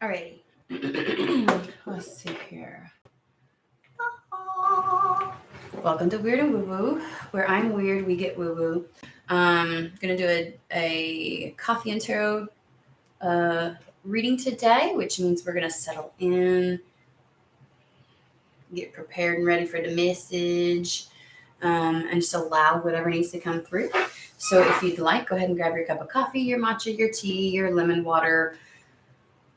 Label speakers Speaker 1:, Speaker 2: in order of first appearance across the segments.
Speaker 1: Alrighty. Let's see here. Welcome to Weird and Woo Woo, where I'm weird, we get woo woo. Gonna do a coffee and tarot uh, reading today, which means we're gonna settle in, get prepared and ready for the message, and just allow whatever needs to come through. So if you'd like, go ahead and grab your cup of coffee, your matcha, your tea, your lemon water,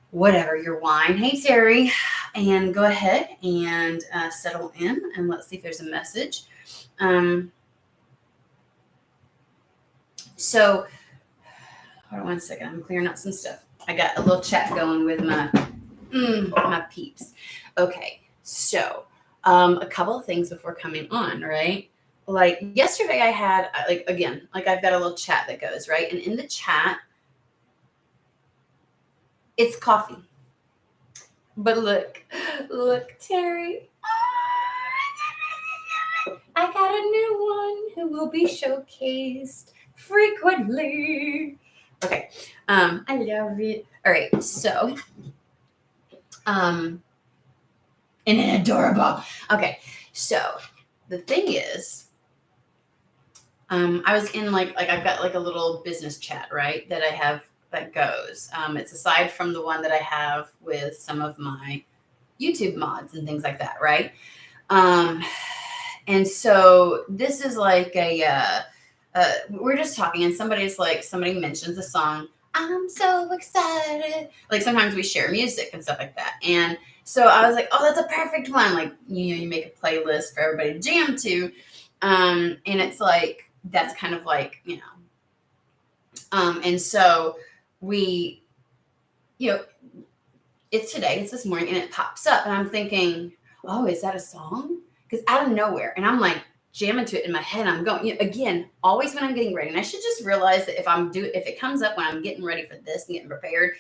Speaker 1: whatever, your wine. Hey, Terry. And go ahead and settle in, and let's see if there's a message. So, hold on one second. I'm clearing out some stuff. I got a little chat going with my peeps. Okay, so a couple of things before coming on, right? Like yesterday, I had I've got a little chat that goes right, and in the chat, it's coffee. But look, Terry. I got a new one who will be showcased frequently. Okay. I love it. All right. So, and an adorable. Okay. So the thing is, I was in I've got like a little business chat, right? That I have that goes. It's aside from the one that I have with some of my YouTube mods and things like that, right? And so this is like we're just talking, and somebody mentions a song. I'm so excited. Like sometimes we share music and stuff like that. And so I was like, oh, that's a perfect one. Like, you make a playlist for everybody to jam to. And it's like, that's kind of like, and so we, it's today, it's this morning, and it pops up, and I'm thinking, oh, is that a song? Because out of nowhere, and I'm like jamming to it in my head. I'm going, again, always when I'm getting ready, and I should just realize that if it comes up when I'm getting ready for this and getting prepared,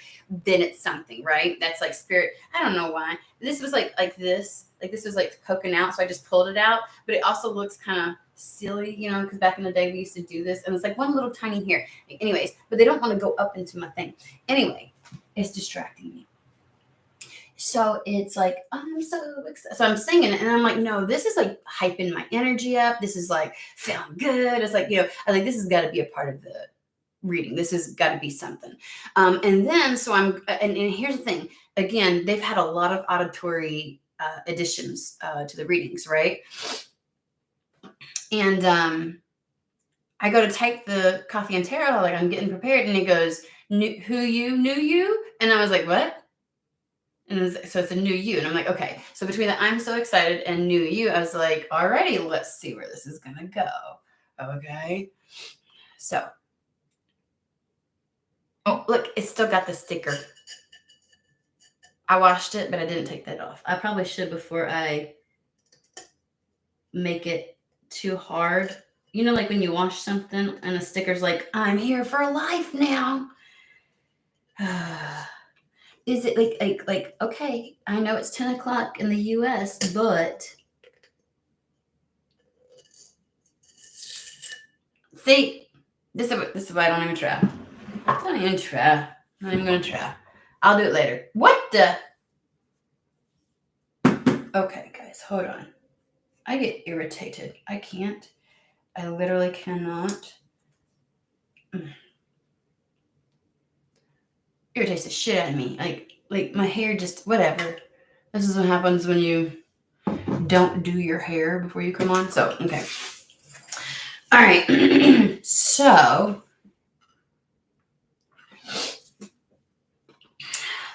Speaker 1: then it's something, right? That's like spirit. I don't know why. This was like this was like poking out, so I just pulled it out. But it also looks kind of silly, because back in the day we used to do this, and it's like one little tiny hair. Anyways, but they don't want to go up into my thing. Anyway, it's distracting me. So it's like, I'm so excited. So I'm singing it, and I'm like, no, this is like hyping my energy up. This is like feeling good. It's like, I like, this has got to be a part of the reading. This has got to be something. And then, so and here's the thing. Again, they've had a lot of auditory additions to the readings, right? And I go to type the coffee and tarot, like I'm getting prepared, and it goes, knew you? And I was like, what? And so it's a new you. And I'm like, okay. So between the I'm so excited and new you, I was like, alrighty, let's see where this is going to go. Okay. So, oh, look, it's still got the sticker. I washed it, but I didn't take that off. I probably should before I make it too hard. Like when you wash something and the sticker's like, I'm here for life now. Is it like okay, I know it's 10 o'clock in the US, but see, this is why I don't even try. Not even gonna try. I'll do it later. What the? Okay, guys, hold on. I get irritated. I literally cannot. Irritates the shit out of me. Like my hair just, whatever. This is what happens when you don't do your hair before you come on. So, okay. All right. So,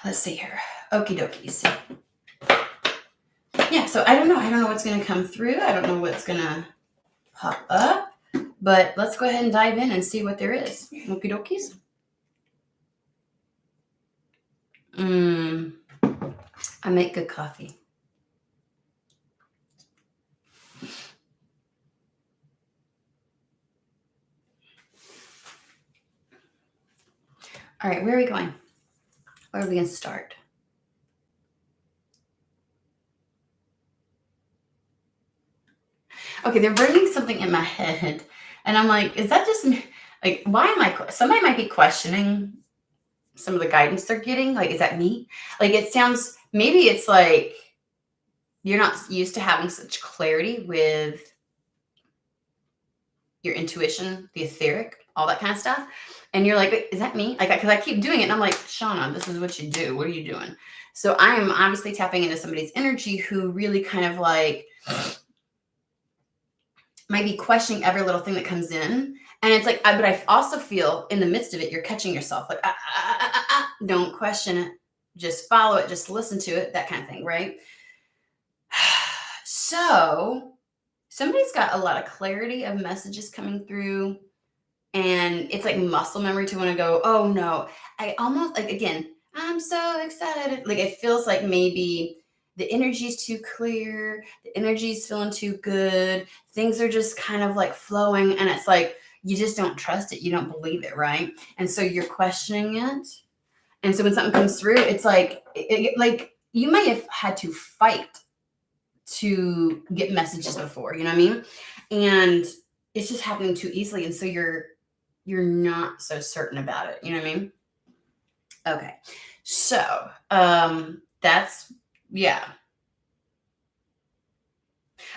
Speaker 1: let's see here. Okie dokies. Yeah, so I don't know what's going to come through. I don't know what's going to pop up. But let's go ahead and dive in and see what there is. Okie dokies. I make good coffee. All right, where are we going? Where are we going to start? Okay, they're bringing something in my head, and I'm like, is that just me? Like, why am I? Somebody might be questioning some of the guidance they're getting. Like, is that me? Like, it sounds, maybe it's like you're not used to having such clarity with your intuition, the etheric, all that kind of stuff. And you're like, is that me? Like, because I keep doing it and I'm like, Shauna, this is what you do. What are you doing? So I'm obviously tapping into somebody's energy who really kind of like might be questioning every little thing that comes in. And it's like, but I also feel in the midst of it, you're catching yourself like, don't question it. Just follow it. Just listen to it. That kind of thing. Right. So somebody's got a lot of clarity of messages coming through. And it's like muscle memory to want to go, oh no, I almost like, again, I'm so excited. Like, it feels like maybe the energy's too clear. The energy's feeling too good. Things are just kind of like flowing. And it's like, you just don't trust it. You don't believe it. Right. And so you're questioning it. And so when something comes through, it's like, like you may have had to fight to get messages before, you know what I mean? And it's just happening too easily. And so you're not so certain about it. You know what I mean? Okay. So, that's, yeah.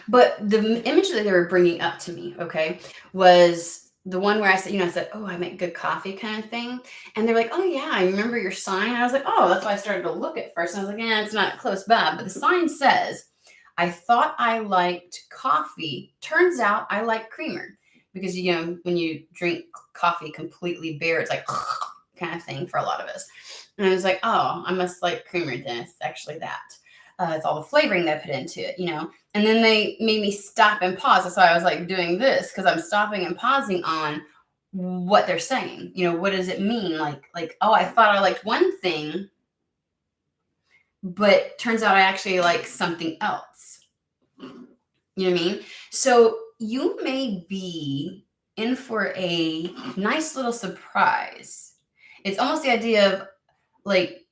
Speaker 1: But the image that they were bringing up to me, okay, was the one where I said, I said, oh, I make good coffee kind of thing. And they're like, oh yeah, I remember your sign. And I was like, oh, that's why I started to look at first. And I was like, yeah, it's not close by. But the sign says, I thought I liked coffee. Turns out I like creamer. Because, when you drink coffee completely bare, it's like kind of thing for a lot of us. And I was like, oh, I must like creamer then. It's actually that. It's all the flavoring that I put into it, And then they made me stop and pause. That's why I was like doing this, because I'm stopping and pausing on what they're saying. What does it mean? Like, oh, I thought I liked one thing, but turns out I actually like something else. You know what I mean? So you may be in for a nice little surprise. It's almost the idea of like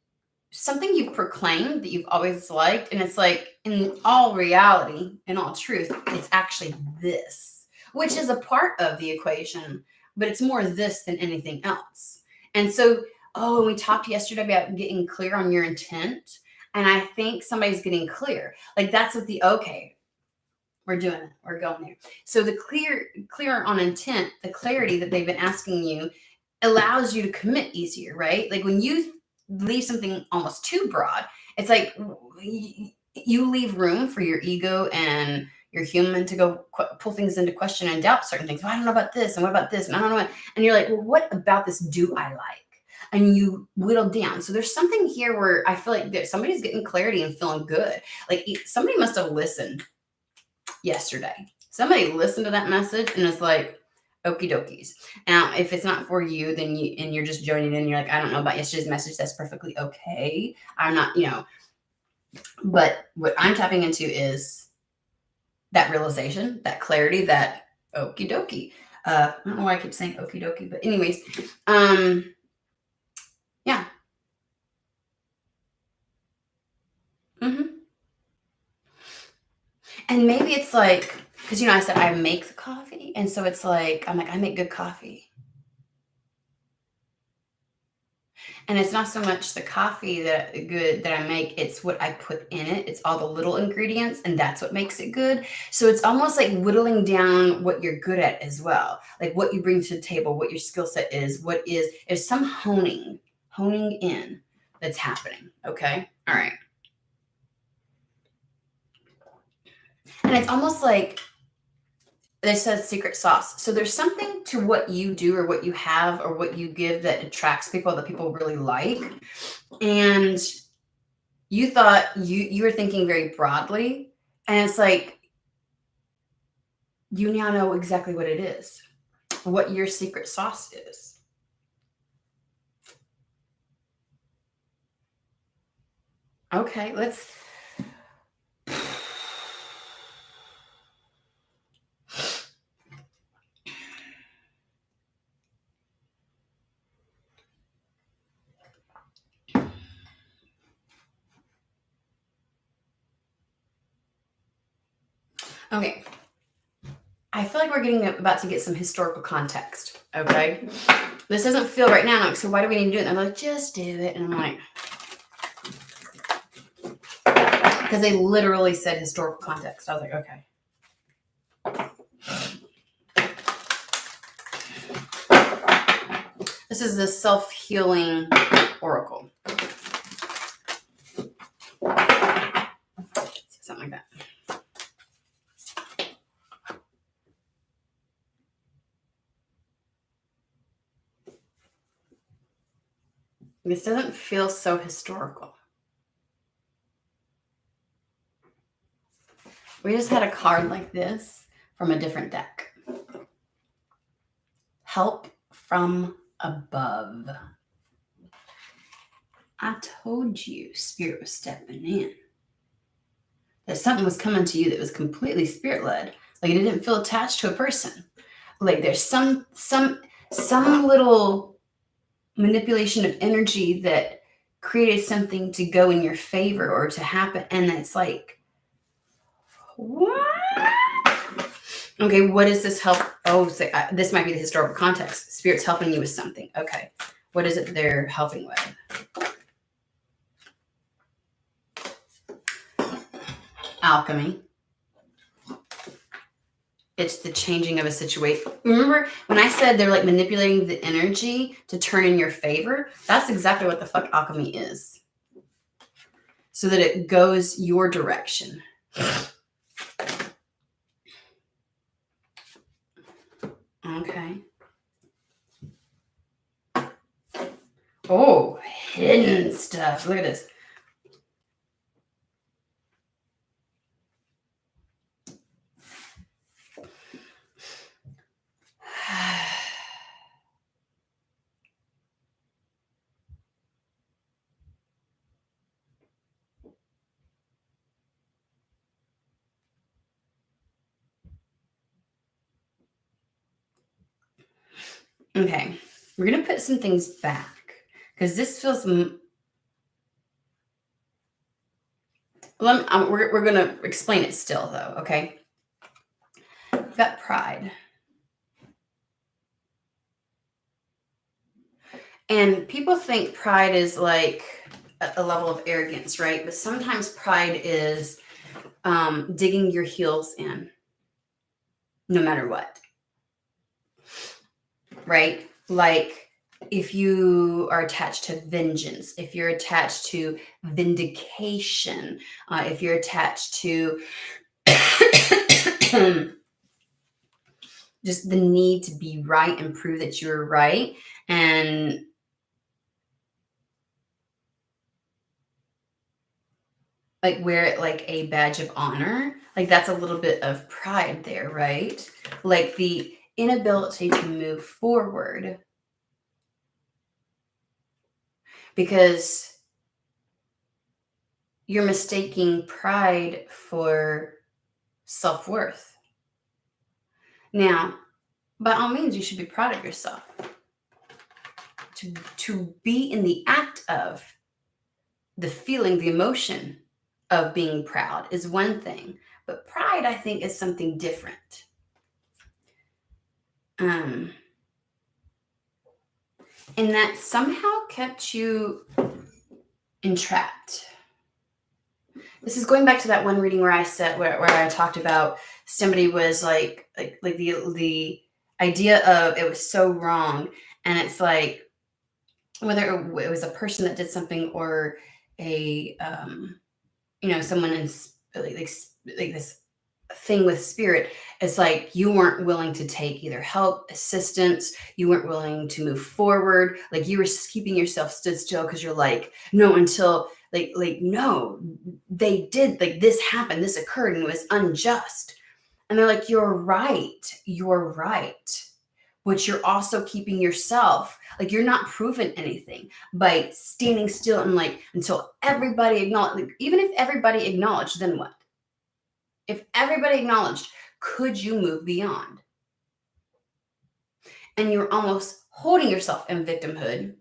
Speaker 1: something you've proclaimed that you've always liked. And it's like, in all reality, in all truth, it's actually this, which is a part of the equation, but it's more this than anything else. And so, we talked yesterday about getting clear on your intent. And I think somebody's getting clear. Like, that's what okay, we're doing it. We're going there. So the clear on intent, the clarity that they've been asking you allows you to commit easier, right? Like when you leave something almost too broad, it's like you leave room for your ego and your human to go pull things into question and doubt certain things. Well, I don't know about this, and what about this, and I don't know what. And you're like, well, what about this do I like? And you whittle down. So there's something here where I feel like somebody's getting clarity and feeling good. Like somebody must have listened yesterday. Somebody listened to that message and is like, okie dokies. Now, if it's not for you, then you're just joining in. You're like, I don't know about yesterday's message. That's perfectly okay. I'm not, but what I'm tapping into is that realization, that clarity, that okie dokie. I don't know why I keep saying okie dokie, but anyways, yeah. Mm-hmm. And maybe it's like, because, I said I make the coffee. And so it's like, I'm like, I make good coffee. And it's not so much the coffee that I make, it's what I put in it. It's all the little ingredients, and that's what makes it good. So it's almost like whittling down what you're good at as well. Like what you bring to the table, what your skill set is, there's some honing in that's happening. Okay. All right. And it's almost like they said secret sauce. So there's something to what you do or what you have or what you give that attracts people, that people really like. And you thought you were thinking very broadly. And it's like, you now know exactly what it is, what your secret sauce is. Okay, let's. Okay. I feel like we're about to get some historical context. Okay. this doesn't feel right now. And I'm like, so why do we need to do it? And they're like, just do it. And I'm like, because they literally said historical context. I was like, okay. This is the self-healing oracle. Something like that. This doesn't feel so historical. We just had a card like this from a different deck. Help from above. I told you Spirit was stepping in. That something was coming to you that was completely spirit-led. Like it didn't feel attached to a person. Like there's some little manipulation of energy that created something to go in your favor or to happen. And it's like, what? Okay, what does this help? Oh, so, this might be the historical context. Spirit's helping you with something. Okay, what is it they're helping with? Alchemy. It's the changing of a situation. Remember when I said they're like manipulating the energy to turn in your favor? That's exactly what the fuck alchemy is. So that it goes your direction. Okay. Oh, hidden stuff. Look at this. Okay, we're going to put some things back because this feels... we're going to explain it still, though, okay? We've got pride. And people think pride is like a level of arrogance, right? But sometimes pride is digging your heels in, no matter what. Right? Like if you are attached to vengeance, if you're attached to vindication, if you're attached to just the need to be right and prove that you're right, and like wear it like a badge of honor, like that's a little bit of pride there, right? Like the inability to move forward because you're mistaking pride for self-worth. Now, by all means, you should be proud of yourself. To be in the act of the feeling, the emotion of being proud is one thing, but pride, I think, is something different. And that somehow kept you entrapped. This is going back to that one reading where I said where I talked about somebody was like the idea of it was so wrong, and it's like whether it was a person that did something or a someone in like this thing with spirit. It's like you weren't willing to take either help, assistance. You weren't willing to move forward. Like you were keeping yourself stood still because you're like, no, until like no, they did, like this happened, this occurred, and it was unjust. And they're like, you're right. But you're also keeping yourself, like you're not proving anything by standing still and like until everybody acknowledged. Like, even if everybody acknowledged, then what? If everybody acknowledged, could you move beyond? And you're almost holding yourself in victimhood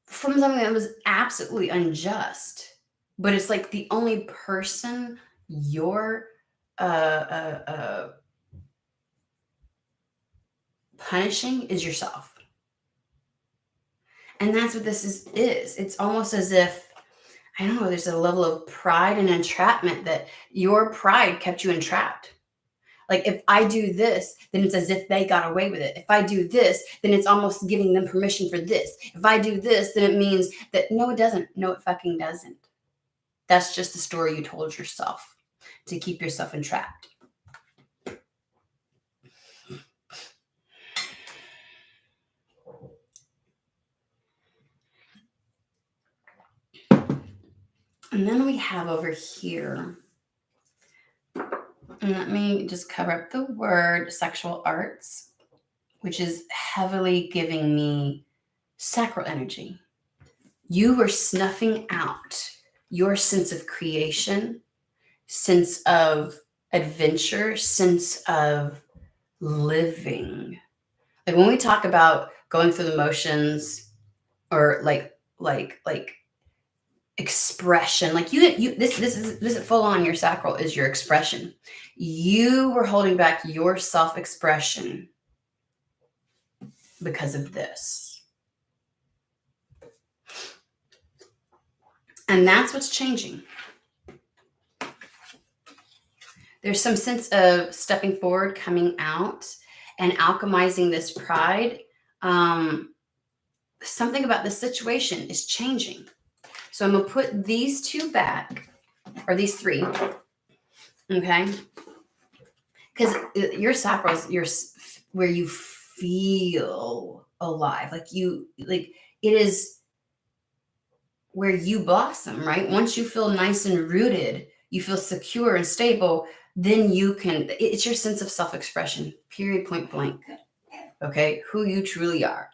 Speaker 1: from something that was absolutely unjust. But it's like the only person you're punishing is yourself. And that's what this is. It's almost as if, I don't know, there's a level of pride and entrapment that your pride kept you entrapped. Like, if I do this, then it's as if they got away with it. If I do this, then it's almost giving them permission for this. If I do this, then it means that, no, it doesn't. No, it fucking doesn't. That's just the story you told yourself to keep yourself entrapped. And then we have over here, and let me just cover up the word sexual arts, which is heavily giving me sacral energy. You were snuffing out your sense of creation, sense of adventure, sense of living. Like, when we talk about going through the motions, or like expression, like this is full on. Your sacral is your expression. You were holding back your self-expression because of this. And that's what's changing. There's some sense of stepping forward, coming out, and alchemizing this pride. Something about the situation is changing. So I'm going to put these two back, or these three, okay? Because your sacral is where you feel alive. Like it is where you blossom, right? Once you feel nice and rooted, you feel secure and stable, then it's your sense of self-expression, period, point blank, okay? Who you truly are.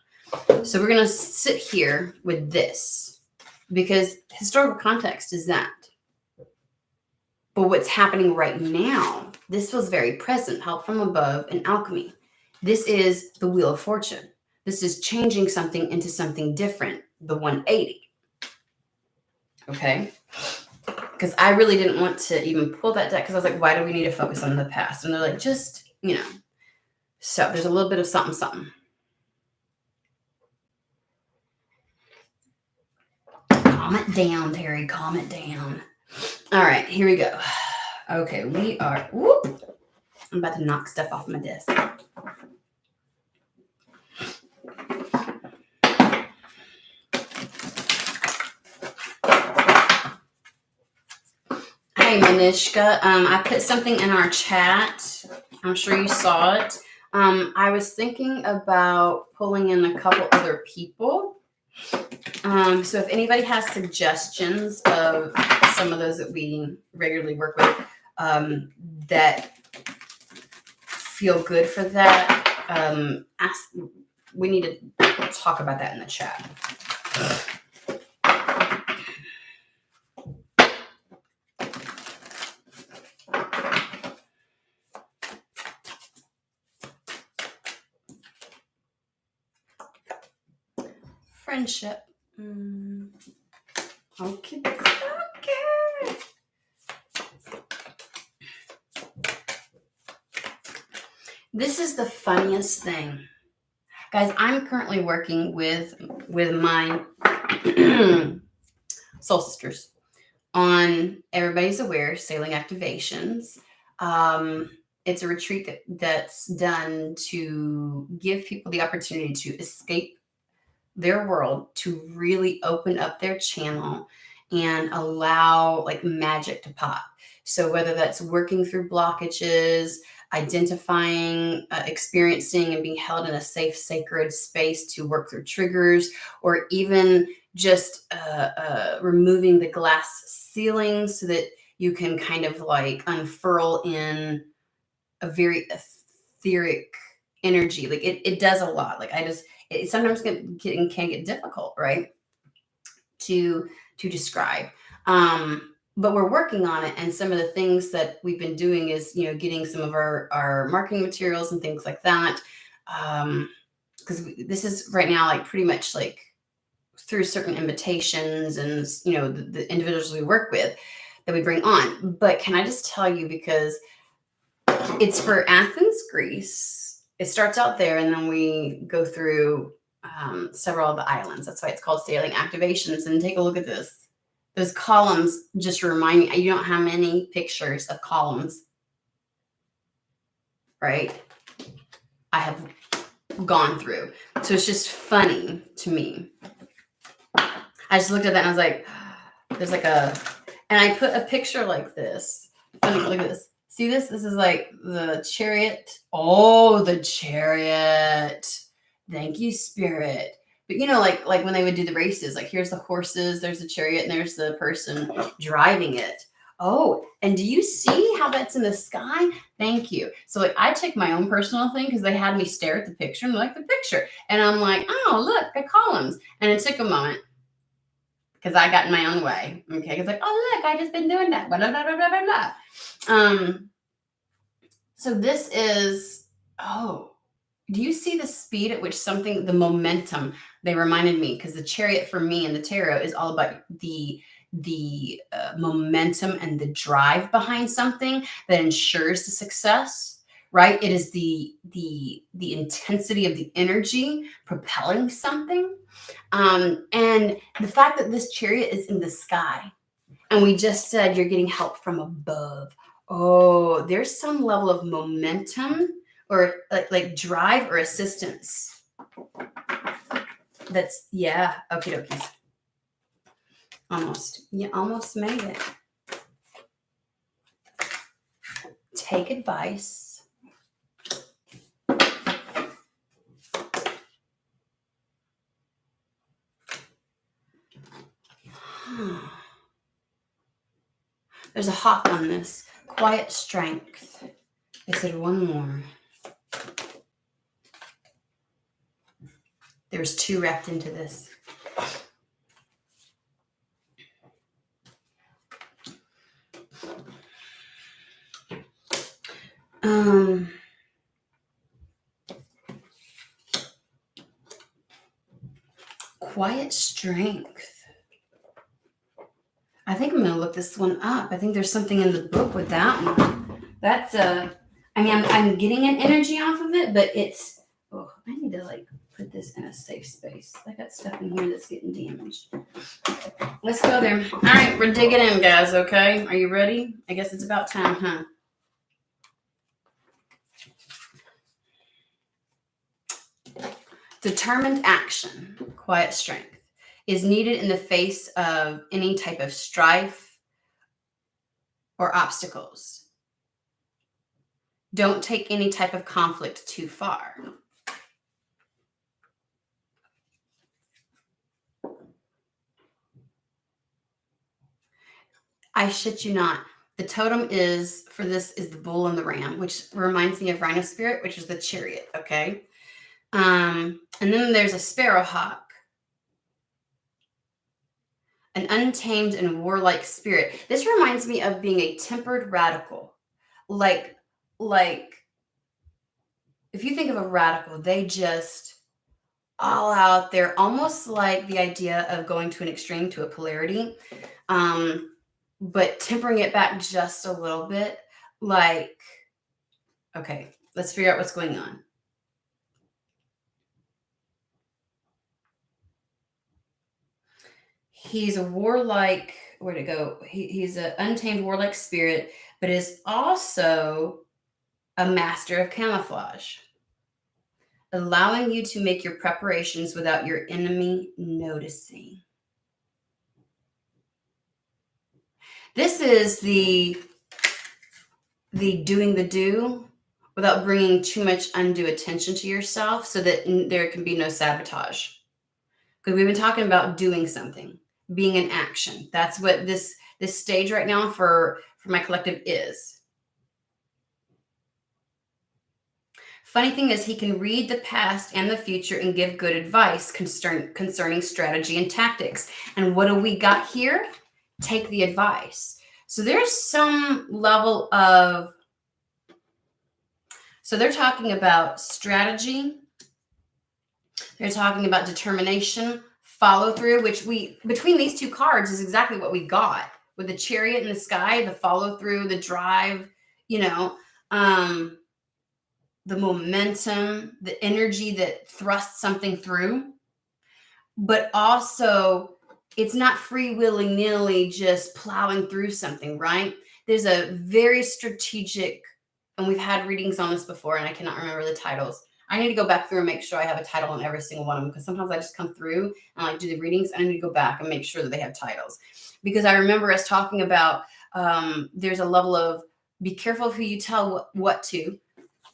Speaker 1: So we're going to sit here with this, because historical context is that. But what's happening right now, this feels very present, help from above, and alchemy. This is the Wheel of Fortune. This is changing something into something different, the 180. Okay? Because I really didn't want to even pull that deck, because I was like, why do we need to focus on the past? And they're like, just, So there's a little bit of something, something. Calm it down, Terry. Calm it down. All right, here we go. Okay, we are... Whoop! I'm about to knock stuff off my desk. Hey, Manishka. I put something in our chat. I'm sure you saw it. I was thinking about pulling in a couple other people. So if anybody has suggestions of some of those that we regularly work with that feel good for that, we need to talk about that in the chat. Friendship. Okay. This is the funniest thing. Guys, I'm currently working with my soul sisters on Everybody's Aware Sailing Activations. It's a retreat that's done to give people the opportunity to escape their world, to really open up their channel and allow like magic to pop. So whether that's working through blockages, identifying, experiencing, and being held in a safe, sacred space to work through triggers, or even just removing the glass ceiling so that you can kind of like unfurl in a very etheric energy. Like it does a lot. Like it sometimes can get difficult, right, to describe. But we're working on it. And some of the things that we've been doing is, getting some of our marketing materials and things like that. Because this is right now, like pretty much like through certain invitations and, the individuals we work with that we bring on. But can I just tell you, because it's for Athens, Greece, it starts out there, and then we go through several of the islands. That's why it's called sailing activations. And take a look at this. Those columns just remind me, you don't have many pictures of columns, right? I have gone through. So it's just funny to me. I just looked at that and I was like, there's like and I put a picture like this. Funny, look at this. See this? This is like the chariot. Oh, the chariot. Thank you, Spirit. But you know, like when they would do the races, like here's the horses, there's the chariot, and there's the person driving it. Oh, and do you see how that's in the sky? Thank you. So like I took my own personal thing because they had me stare at the picture and like the picture. And I'm like, oh, look, the columns. And it took a moment because I got in my own way. Okay. It's like, oh, look, I just been doing that. Blah, blah, blah, blah, blah, blah. So this is, do you see the speed at which something, the momentum, they reminded me, because the chariot for me in the tarot is all about the momentum and the drive behind something that ensures the success, right? It is the intensity of the energy propelling something. And the fact that this chariot is in the sky, and we just said you're getting help from above. Oh, there's some level of momentum or like drive or assistance. That's, yeah, okie dokies. Almost. You almost made it. Take advice. There's a hawk on this. Quiet strength. I said one more. There's two wrapped into this. Quiet strength. I think I'm going to look this one up. I think there's something in the book with that one. That's I'm getting an energy off of it, but it's, I need to like put this in a safe space. I got stuff in here that's getting damaged. Let's go there. All right, we're digging in, guys, okay? Are you ready? I guess it's about time, huh? Determined action, quiet strength, is needed in the face of any type of strife or obstacles. Don't take any type of conflict too far. I shit you not. The totem is, for this, is the bull and the ram, which reminds me of Rhino Spirit, which is the chariot, okay? And then there's a sparrowhawk. An untamed and warlike spirit. This reminds me of being a tempered radical. Like if you think of a radical, they just all out there, almost like the idea of going to an extreme, to a polarity, but tempering it back just a little bit. Like, okay, let's figure out what's going on. He's a warlike, where'd it go? He's an untamed warlike spirit, but is also a master of camouflage, allowing you to make your preparations without your enemy noticing. This is the doing the do without bringing too much undue attention to yourself, so that there can be no sabotage. Because we've been talking about doing something, being in action. That's what this stage right now for my collective is. Funny thing is, he can read the past and the future and give good advice concerning strategy and tactics. And what do we got here? Take the advice. So there's some level of, so they're talking about strategy. They're talking about determination, follow through, which between these two cards is exactly what we got with the chariot in the sky, the follow through, the drive, the momentum, the energy that thrusts something through, but also it's not free willy-nilly just plowing through something, right? There's a very strategic, and we've had readings on this before, and I cannot remember the titles. I need to go back through and make sure I have a title on every single one of them, because sometimes I just come through and like do the readings. I need to go back and make sure that they have titles, because I remember us talking about there's a level of be careful of who you tell what to.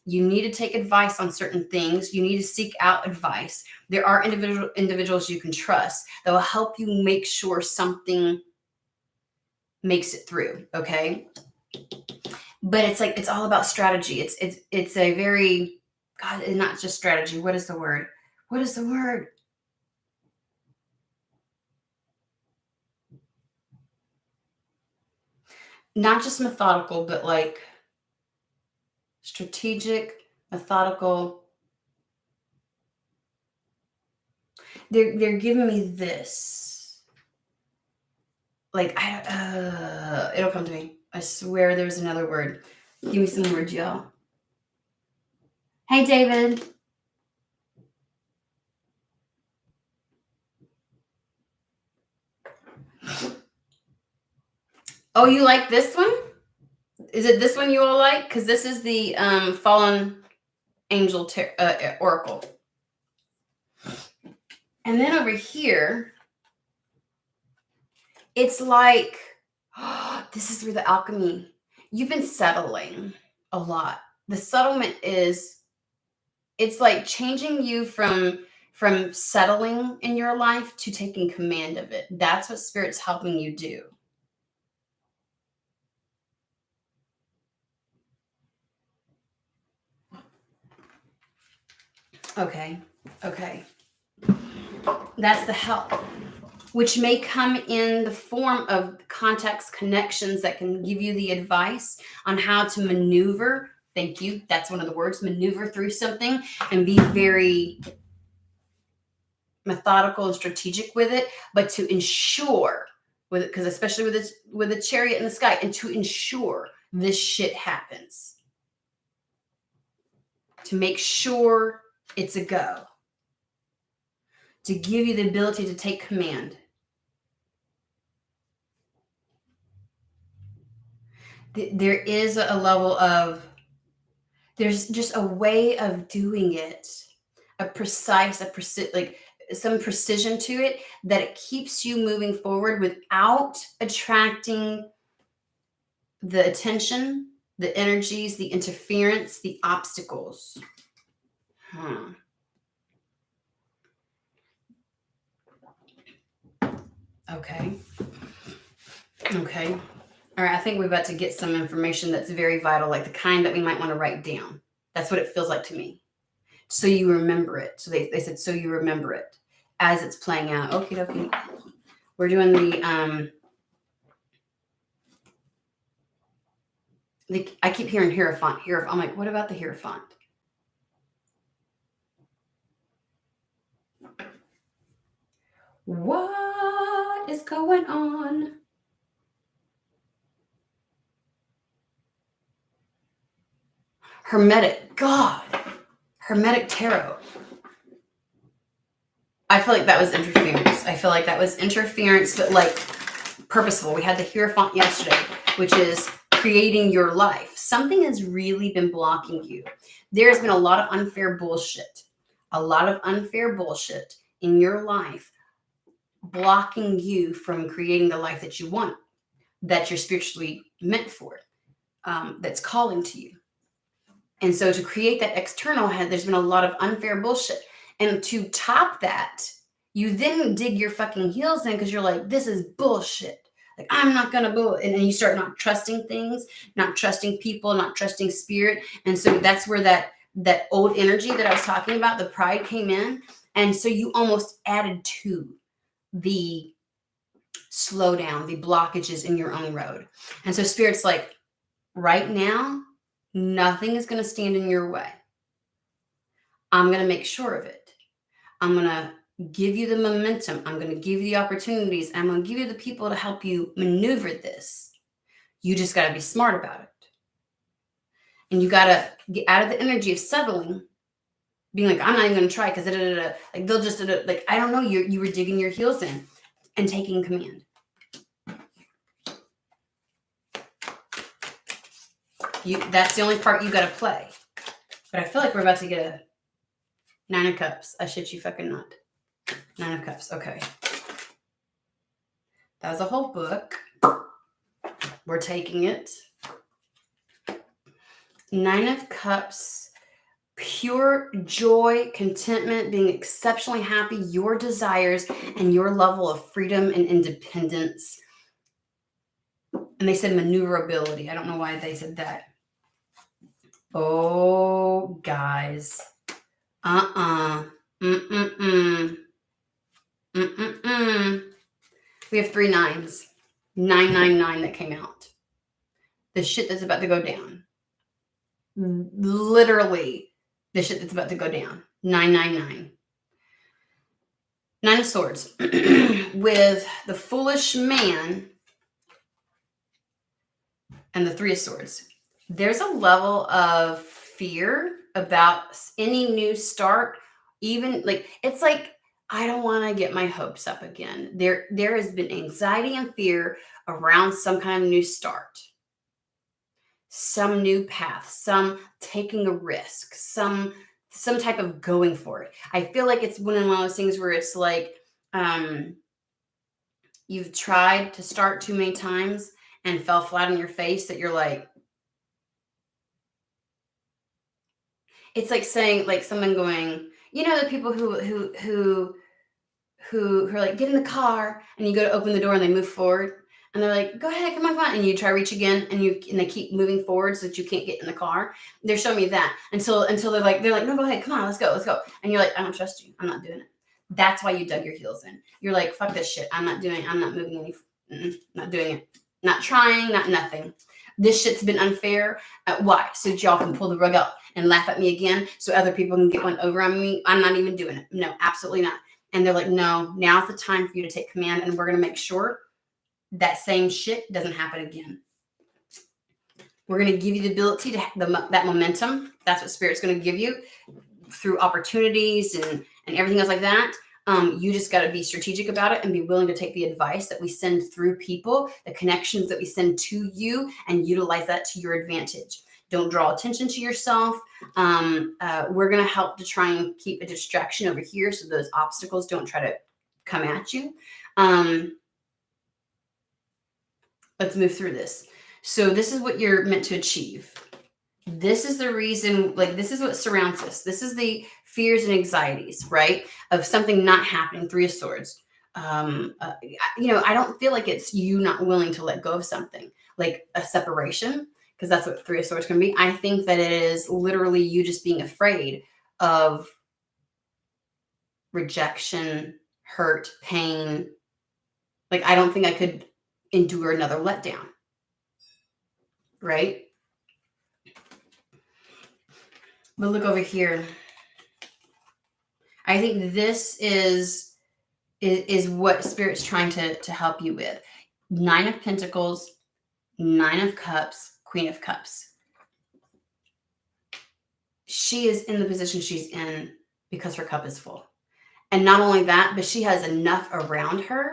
Speaker 1: You need to take advice on certain things. You need to seek out advice. There are individuals you can trust that will help you make sure something makes it through. Okay. But it's like, it's all about strategy. It's a very, God, it's not just strategy. What is the word? What is the word? Not just methodical, but like strategic, methodical. They're giving me this. Like, it'll come to me. I swear there's another word. Give me some words, y'all. Hey, David. Oh, you like this one? Is it this one you all like? Because this is the fallen angel oracle. And then over here, it's like, this is where the alchemy, you've been settling a lot. The settlement is, it's like changing you from settling in your life to taking command of it. That's what Spirit's helping you do. Okay. That's the help, which may come in the form of context connections that can give you the advice on how to maneuver. Thank you. That's one of the words, maneuver through something and be very methodical and strategic with it, but to ensure with it, because especially with a chariot in the sky, and to ensure this shit happens. To make sure it's a go. To give you the ability to take command. There is a level of, there's just a way of doing it, like some precision to it, that it keeps you moving forward without attracting the attention, the energies, the interference, the obstacles. Okay. All right, I think we're about to get some information that's very vital, like the kind that we might want to write down. That's what it feels like to me. So you remember it. So they said, so you remember it as it's playing out. Okay. We're doing the I keep hearing Hierophant. I'm like, what about the Hierophant? What is going on? Hermetic. God. Hermetic tarot. I feel like that was interference. But like purposeful. We had the Hierophant yesterday, which is creating your life. Something has really been blocking you. There's been a lot of unfair bullshit. In your life, blocking you from creating the life that you want, that you're spiritually meant for, that's calling to you. And so to create that external head, there's been a lot of unfair bullshit. And to top that, you then dig your fucking heels in because you're like, this is bullshit. Like, I'm not going to bull. And then you start not trusting things, not trusting people, not trusting spirit. And so that's where that old energy that I was talking about, the pride came in. And so you almost added to the slowdown, the blockages in your own road. And so spirit's like, right now, nothing is going to stand in your way. I'm going to make sure of it. I'm going to give you the momentum. I'm going to give you the opportunities. I'm going to give you the people to help you maneuver this. You just got to be smart about it. And you got to get out of the energy of settling, being like, I'm not even going to try because like they'll just, like, I don't know, you were digging your heels in and taking command. That's the only part you got to play. But I feel like we're about to get a 9 of Cups. I shit you fucking not. 9 of Cups. Okay. That was a whole book. We're taking it. 9 of Cups. Pure joy, contentment, being exceptionally happy, your desires, and your level of freedom and independence. And they said maneuverability. I don't know why they said that. Oh, guys. We have 3 9s. 999 that came out. The shit that's about to go down. Literally, the shit that's about to go down. 999. 9 of Swords. With the foolish man and the 3 of Swords. There's a level of fear about any new start. Even like, it's like, I don't want to get my hopes up again. There has been anxiety and fear around some kind of new start, some new path, some taking a risk, some type of going for it. I feel like it's one of those things where it's like, you've tried to start too many times and fell flat on your face that you're like, it's like saying, like someone going, the people who are like, get in the car, and you go to open the door and they move forward and they're like, go ahead, come on, and you try to reach again and they keep moving forward so that you can't get in the car. They're showing me that until they're like, no, go ahead, come on, let's go. And you're like, I don't trust you. I'm not doing it. That's why you dug your heels in. You're like, fuck this shit. I'm not moving not doing it. Not trying, not nothing. This shit's been unfair. Why? So that y'all can pull the rug up and laugh at me again so other people can get one over on me. I'm not even doing it. No, absolutely not. And they're like, no, now's the time for you to take command, and we're going to make sure that same shit doesn't happen again. We're going to give you the ability to that momentum. That's what Spirit's going to give you through opportunities and everything else like that. You just got to be strategic about it and be willing to take the advice that we send through people, the connections that we send to you, and utilize that to your advantage. Don't draw attention to yourself. We're going to help to try and keep a distraction over here so those obstacles don't try to come at you. Let's move through this. So this is what you're meant to achieve. This is the reason, like, this is what surrounds us. This is the fears and anxieties, right? Of something not happening. 3 of Swords. I don't feel like it's you not willing to let go of something, like a separation, because that's what 3 of Swords can be. I think that it is literally you just being afraid of rejection, hurt, pain. Like, I don't think I could endure another letdown, right? But look over here. I think this is what Spirit's trying to help you with. 9 of Pentacles, 9 of Cups, Queen of Cups. She is in the position she's in because her cup is full. And not only that, but she has enough around her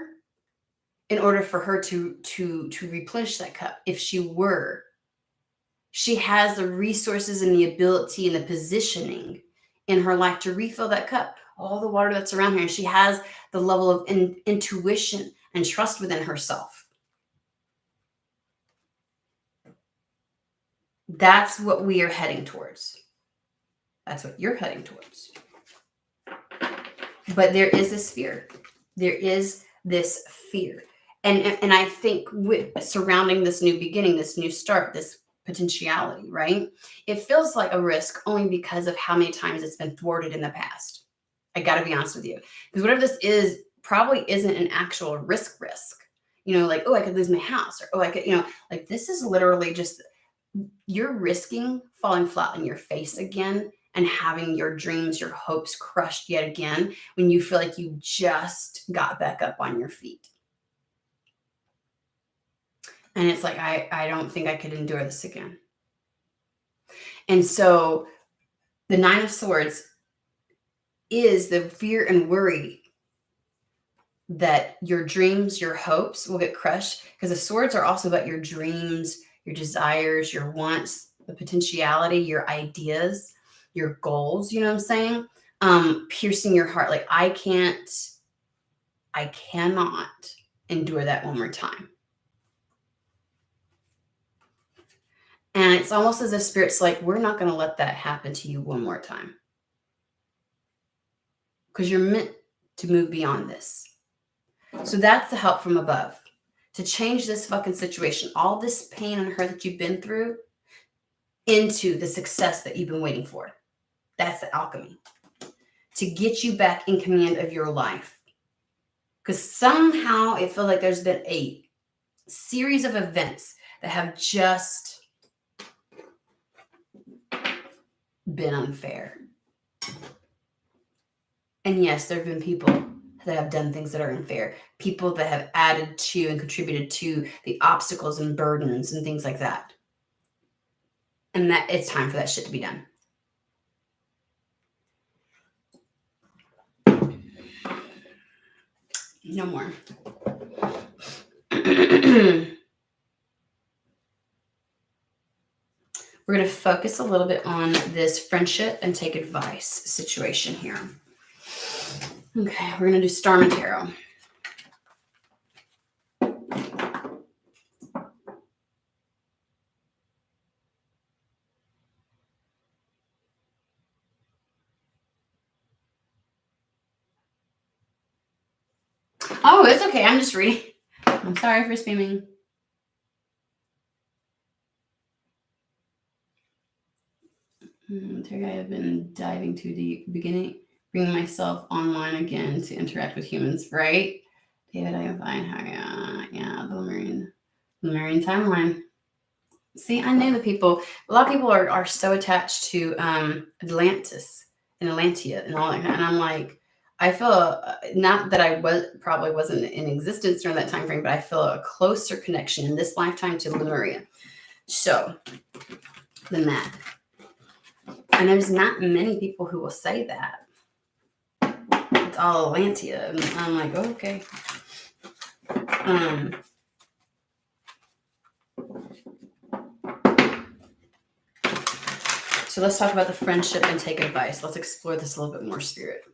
Speaker 1: in order for her to replenish that cup. If she has the resources and the ability and the positioning in her life to refill that cup, all the water that's around her. And she has the level of intuition and trust within herself. That's what we are heading towards. That's what you're heading towards. But there is this fear. There is this fear. And I think with surrounding this new beginning, this new start, this potentiality, right? It feels like a risk only because of how many times it's been thwarted in the past. I got to be honest with you. Because whatever this is probably isn't an actual risk. Like, oh, I could lose my house, or, oh, I could, like, this is literally just, you're risking falling flat on your face again and having your dreams, your hopes crushed yet again when you feel like you just got back up on your feet. And it's like, I don't think I could endure this again. And so the Nine of Swords is the fear and worry that your dreams, your hopes will get crushed, because the swords are also about your dreams, your desires, your wants, the potentiality, your ideas, your goals, you know what I'm saying? Piercing your heart. Like, I cannot endure that one more time. And it's almost as if Spirit's like, we're not going to let that happen to you one more time. Because you're meant to move beyond this. So that's the help from above. To change this fucking situation, all this pain and hurt that you've been through, into the success that you've been waiting for. That's the alchemy. To get you back in command of your life. Because somehow it feels like there's been a series of events that have just been unfair. And yes, there have been people that have done things that are unfair. People that have added to and contributed to the obstacles and burdens and things like that. And that it's time for that shit to be done. No more. We're going to focus a little bit on this friendship and take advice situation here. Okay, we're going to do Starman Tarot. Oh, it's okay. I'm just reading. I'm sorry for spamming. Terry, I have been diving too deep, beginning bringing myself online again to interact with humans, right? David, I am fine. Yeah, the Lemurian timeline. See, I knew the people. A lot of people are so attached to Atlantis and Atlantia and all that, and I'm like, I feel not that I wasn't in existence during that time frame, but I feel a closer connection in this lifetime to Lemuria. So, than that. And there's not many people who will say that. It's all Atlantia. And I'm like, oh, okay. So let's talk about the friendship and take advice. Let's explore this a little bit more, Spirit.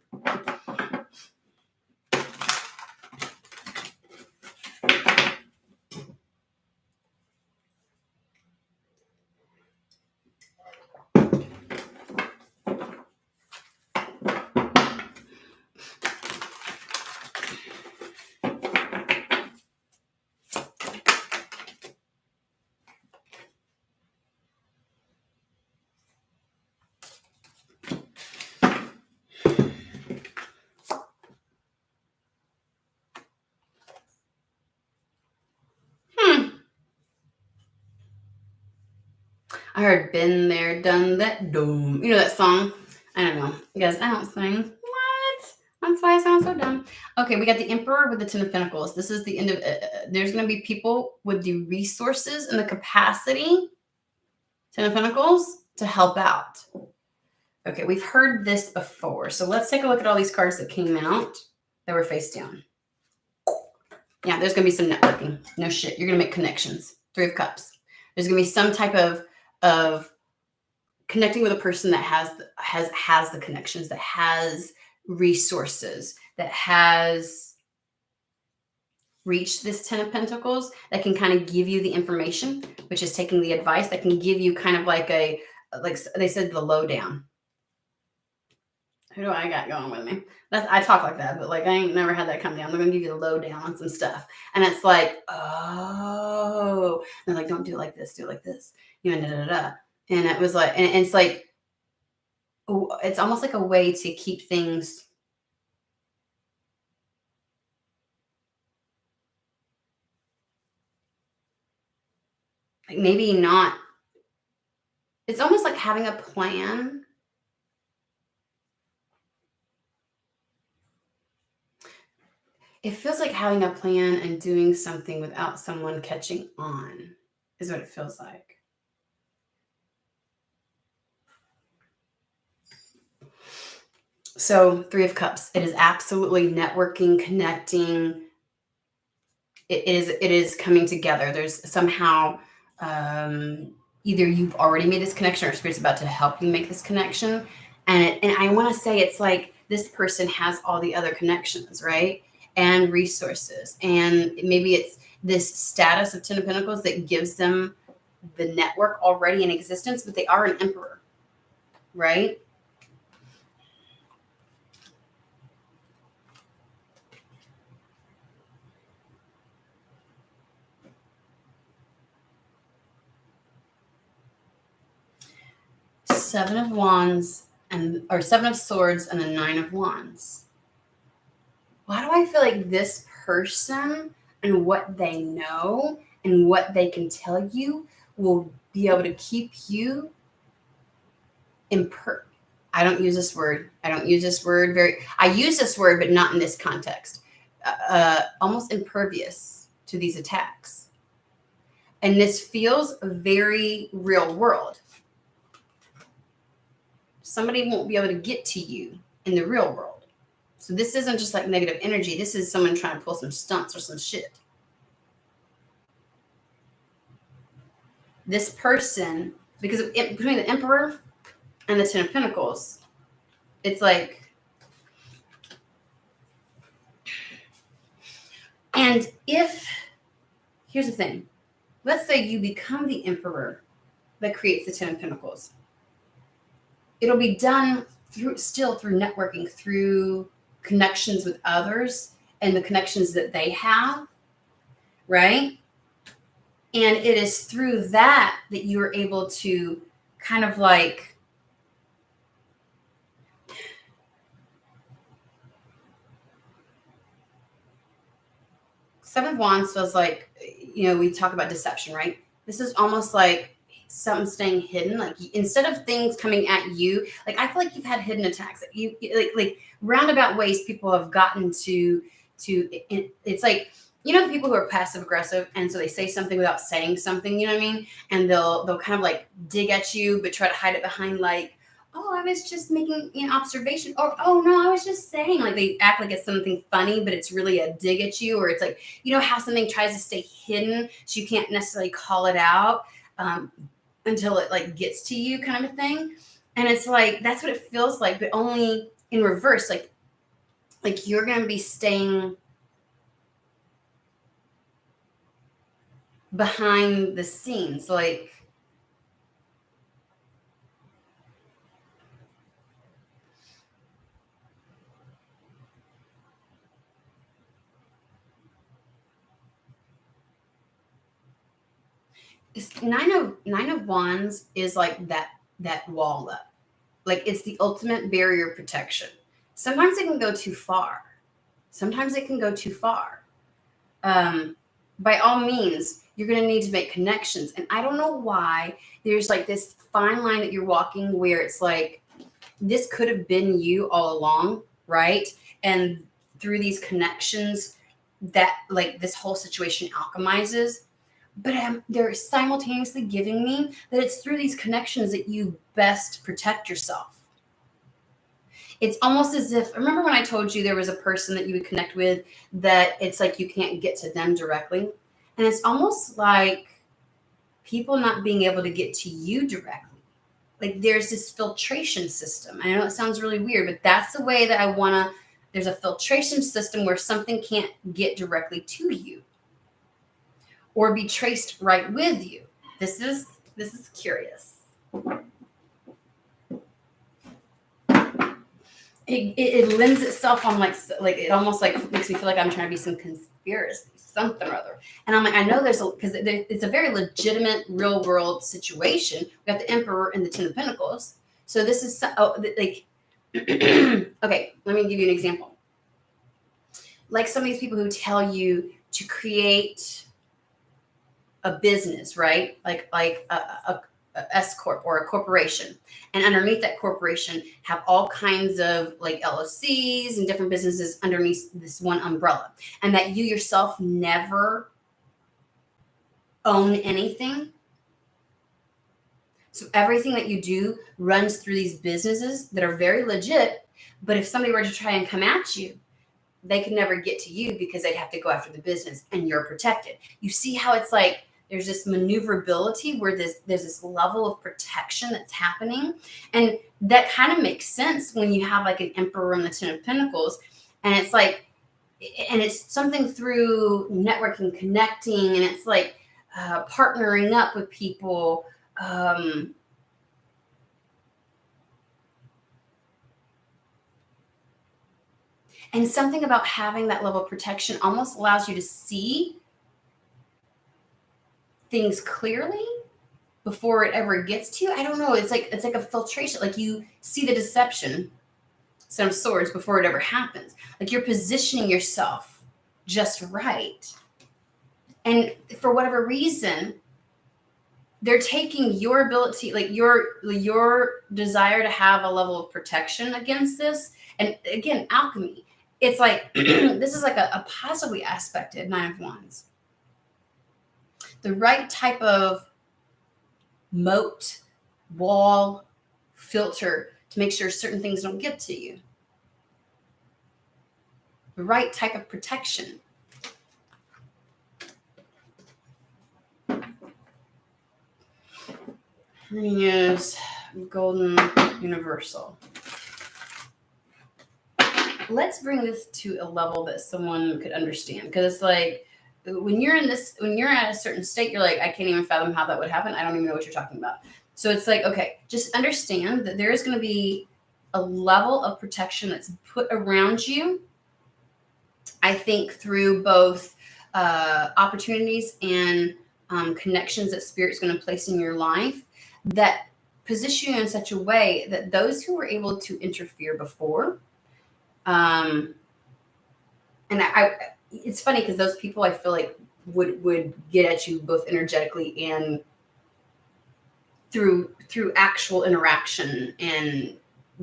Speaker 1: I heard been there, done that, doom. You know that song? I don't know. Guys, I don't sing. What? That's why I sound so dumb. Okay, we got the Emperor with the Ten of Pentacles. This is the end of there's going to be people with the resources and the capacity, Ten of Pentacles, to help out. Okay, we've heard this before. So let's take a look at all these cards that came out that were face down. Yeah, there's going to be some networking. No shit. You're going to make connections. Three of Cups. There's going to be some type of connecting with a person that has the connections, that has resources, that has reached this Ten of Pentacles, that can kind of give you the information, which is taking the advice, that can give you kind of like they said, the lowdown. Who do I got going with me? I talk like that, but like I ain't never had that come down. They're gonna give you the lowdown on some stuff, and it's like, oh, and they're like, don't do it like this, do it like this, you know, da da da. And it was like, and it's like, oh, it's almost like a way to keep things like maybe not. It's almost like having a plan. It feels like having a plan and doing something without someone catching on is what it feels like. So 3 of Cups, it is absolutely networking, connecting. It is coming together. There's somehow either you've already made this connection or Spirit's about to help you make this connection. And I want to say it's like this person has all the other connections, right? And resources. And maybe it's this status of Ten of Pentacles that gives them the network already in existence, but they are an emperor, right? Seven of Wands or Seven of Swords and the Nine of Wands. Why do I feel like this person and what they know and what they can tell you will be able to keep you I don't use this word. I use this word, but not in this context. Almost impervious to these attacks. And this feels very real world. Somebody won't be able to get to you in the real world. So this isn't just like negative energy. This is someone trying to pull some stunts or some shit. This person, because between the Emperor and the Ten of Pentacles, it's like, and here's the thing, let's say you become the Emperor that creates the Ten of Pentacles. It'll be done through networking, through connections with others and the connections that they have, right? And it is through that you're able to kind of like Seven of Wands feels like, we talk about deception, right? This is almost like something staying hidden. Like instead of things coming at you, like I feel like you've had hidden attacks. You like roundabout ways people have gotten to it's like, the people who are passive aggressive, and so they say something without saying something, you know what I mean? And they'll kind of like dig at you, but try to hide it behind like, oh, I was just making an observation, or oh no, I was just saying. Like they act like it's something funny, but it's really a dig at you, or it's like, how something tries to stay hidden, so you can't necessarily call it out until it like gets to you, kind of a thing. And it's like that's what it feels like, but only in reverse. Like you're gonna be staying behind the scenes, like it's nine of Wands is like that wall up. Like it's the ultimate barrier protection. Sometimes it can go too far. By all means, you're going to need to make connections. And I don't know why there's like this fine line that you're walking where it's like, this could have been you all along, right? And through these connections that like this whole situation alchemizes. But they're simultaneously giving me that it's through these connections that you best protect yourself. It's almost as if, remember when I told you there was a person that you would connect with that it's like you can't get to them directly? And it's almost like people not being able to get to you directly. Like there's this filtration system. I know it sounds really weird, but that's the way that I want to, there's a filtration system where something can't get directly to you or be traced right with you. This is curious. It lends itself on like it almost like makes me feel like I'm trying to be some conspiracy, something or other. And I'm like, I know because it's a very legitimate real world situation. We got the Emperor and the Ten of Pentacles. So this is like, okay, let me give you an example. Like some of these people who tell you to create a business, right? Like a S corp or a corporation, and underneath that corporation have all kinds of like LLCs and different businesses underneath this one umbrella, and that you yourself never own anything. So everything that you do runs through these businesses that are very legit. But if somebody were to try and come at you, they could never get to you because they'd have to go after the business, and you're protected. You see how it's like there's this maneuverability where there's this level of protection that's happening. And that kind of makes sense when you have like an Emperor and the Ten of Pentacles. And it's like, and it's something through networking, connecting, and it's like partnering up with people. And something about having that level of protection almost allows you to see things clearly before it ever gets to you. I don't know. It's like a filtration. Like you see the deception, Son of Swords, before it ever happens. Like you're positioning yourself just right. And for whatever reason, they're taking your ability, like your desire to have a level of protection against this. And again, alchemy. It's like, this is like a positively aspected Nine of Wands. The right type of moat, wall, filter to make sure certain things don't get to you. The right type of protection. Use Golden Universal. Let's bring this to a level that someone could understand. Because it's like, when you're at a certain state, you're like, I can't even fathom how that would happen. I don't even know what you're talking about. So it's like, okay, just understand that there is going to be a level of protection that's put around you. I think through both opportunities and connections that Spirit's going to place in your life that position you in such a way that those who were able to interfere before, and it's funny because those people I feel like would get at you both energetically and through actual interaction and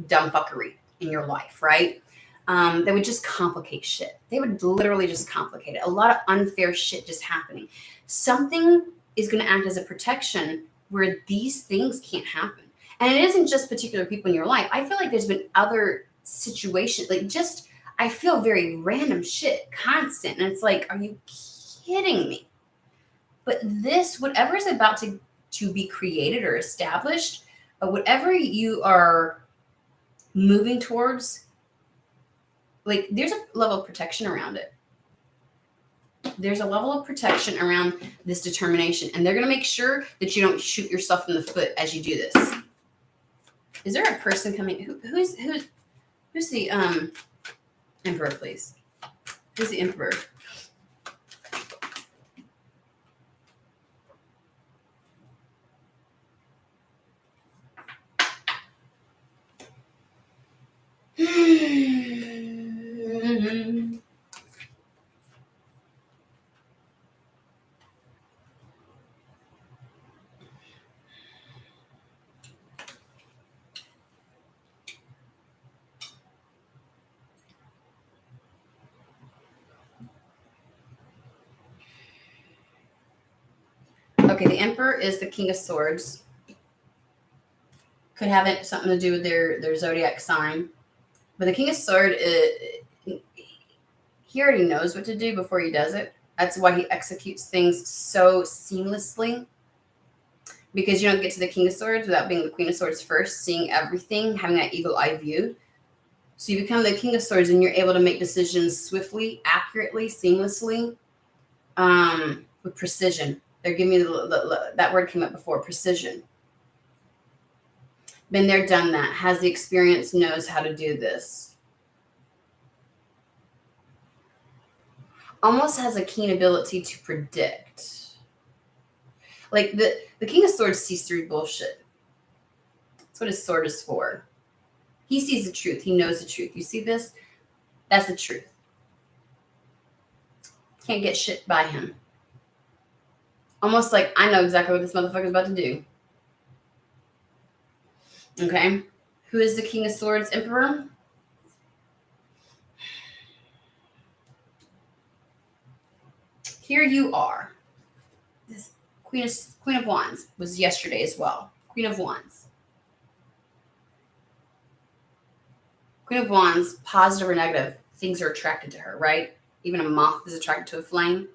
Speaker 1: dumb fuckery in your life, right? They would just complicate shit. They would literally just complicate it. A lot of unfair shit just happening. Something is going to act as a protection where these things can't happen. And it isn't just particular people in your life. I feel like there's been other situations, like just, I feel very random shit, constant. And it's like, are you kidding me? But this, whatever is about to be created or established, whatever you are moving towards, like there's a level of protection around it. There's a level of protection around this determination. And they're going to make sure that you don't shoot yourself in the foot as you do this. Is there a person coming? Who's the Emperor, please? Who's the Emperor? Okay, the Emperor is the King of Swords. Could have something to do with their zodiac sign. But the King of Swords, he already knows what to do before he does it. That's why he executes things so seamlessly. Because you don't get to the King of Swords without being the Queen of Swords first, seeing everything, having that eagle eye view. So you become the King of Swords and you're able to make decisions swiftly, accurately, seamlessly, with precision. They're giving me that word came up before, precision. Been there, done that. Has the experience, knows how to do this. Almost has a keen ability to predict. Like the King of Swords sees through bullshit. That's what his sword is for. He sees the truth. He knows the truth. You see this? That's the truth. Can't get shit by him. Almost like, I know exactly what this motherfucker's about to do. Okay? Who is the King of Swords Emperor? Here you are. This Queen of Wands was yesterday as well. Queen of Wands. Queen of Wands, positive or negative, things are attracted to her, right? Even a moth is attracted to a flame.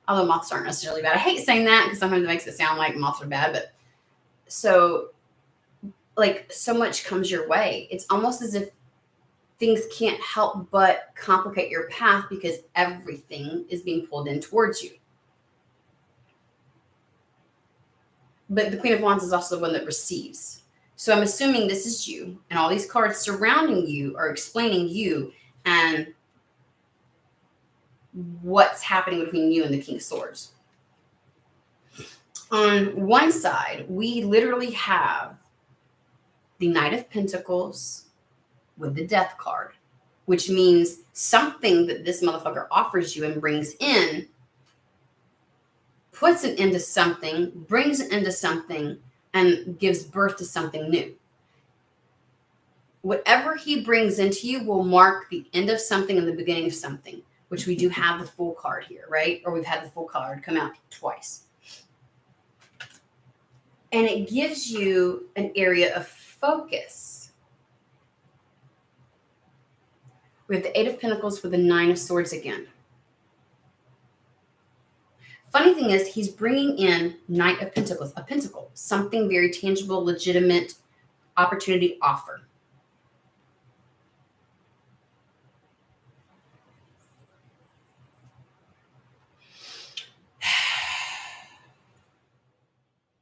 Speaker 1: Although moths aren't necessarily bad. I hate saying that because sometimes it makes it sound like moths are bad, but so like so much comes your way. It's almost as if things can't help but complicate your path because everything is being pulled in towards you. But the Queen of Wands is also the one that receives. So I'm assuming this is you, and all these cards surrounding you are explaining you and what's happening between you and the King of Swords. On one side, we literally have the Knight of Pentacles with the Death card, which means something that this motherfucker offers you and brings in puts it into something, brings it into something, and gives birth to something new. Whatever he brings into you will mark the end of something and the beginning of something, which we do have the full card here, right? Or we've had the full card come out twice. And it gives you an area of focus. We have the Eight of Pentacles with the Nine of Swords again. Funny thing is, he's bringing in Knight of Pentacles, a pentacle, something very tangible, legitimate, opportunity offer.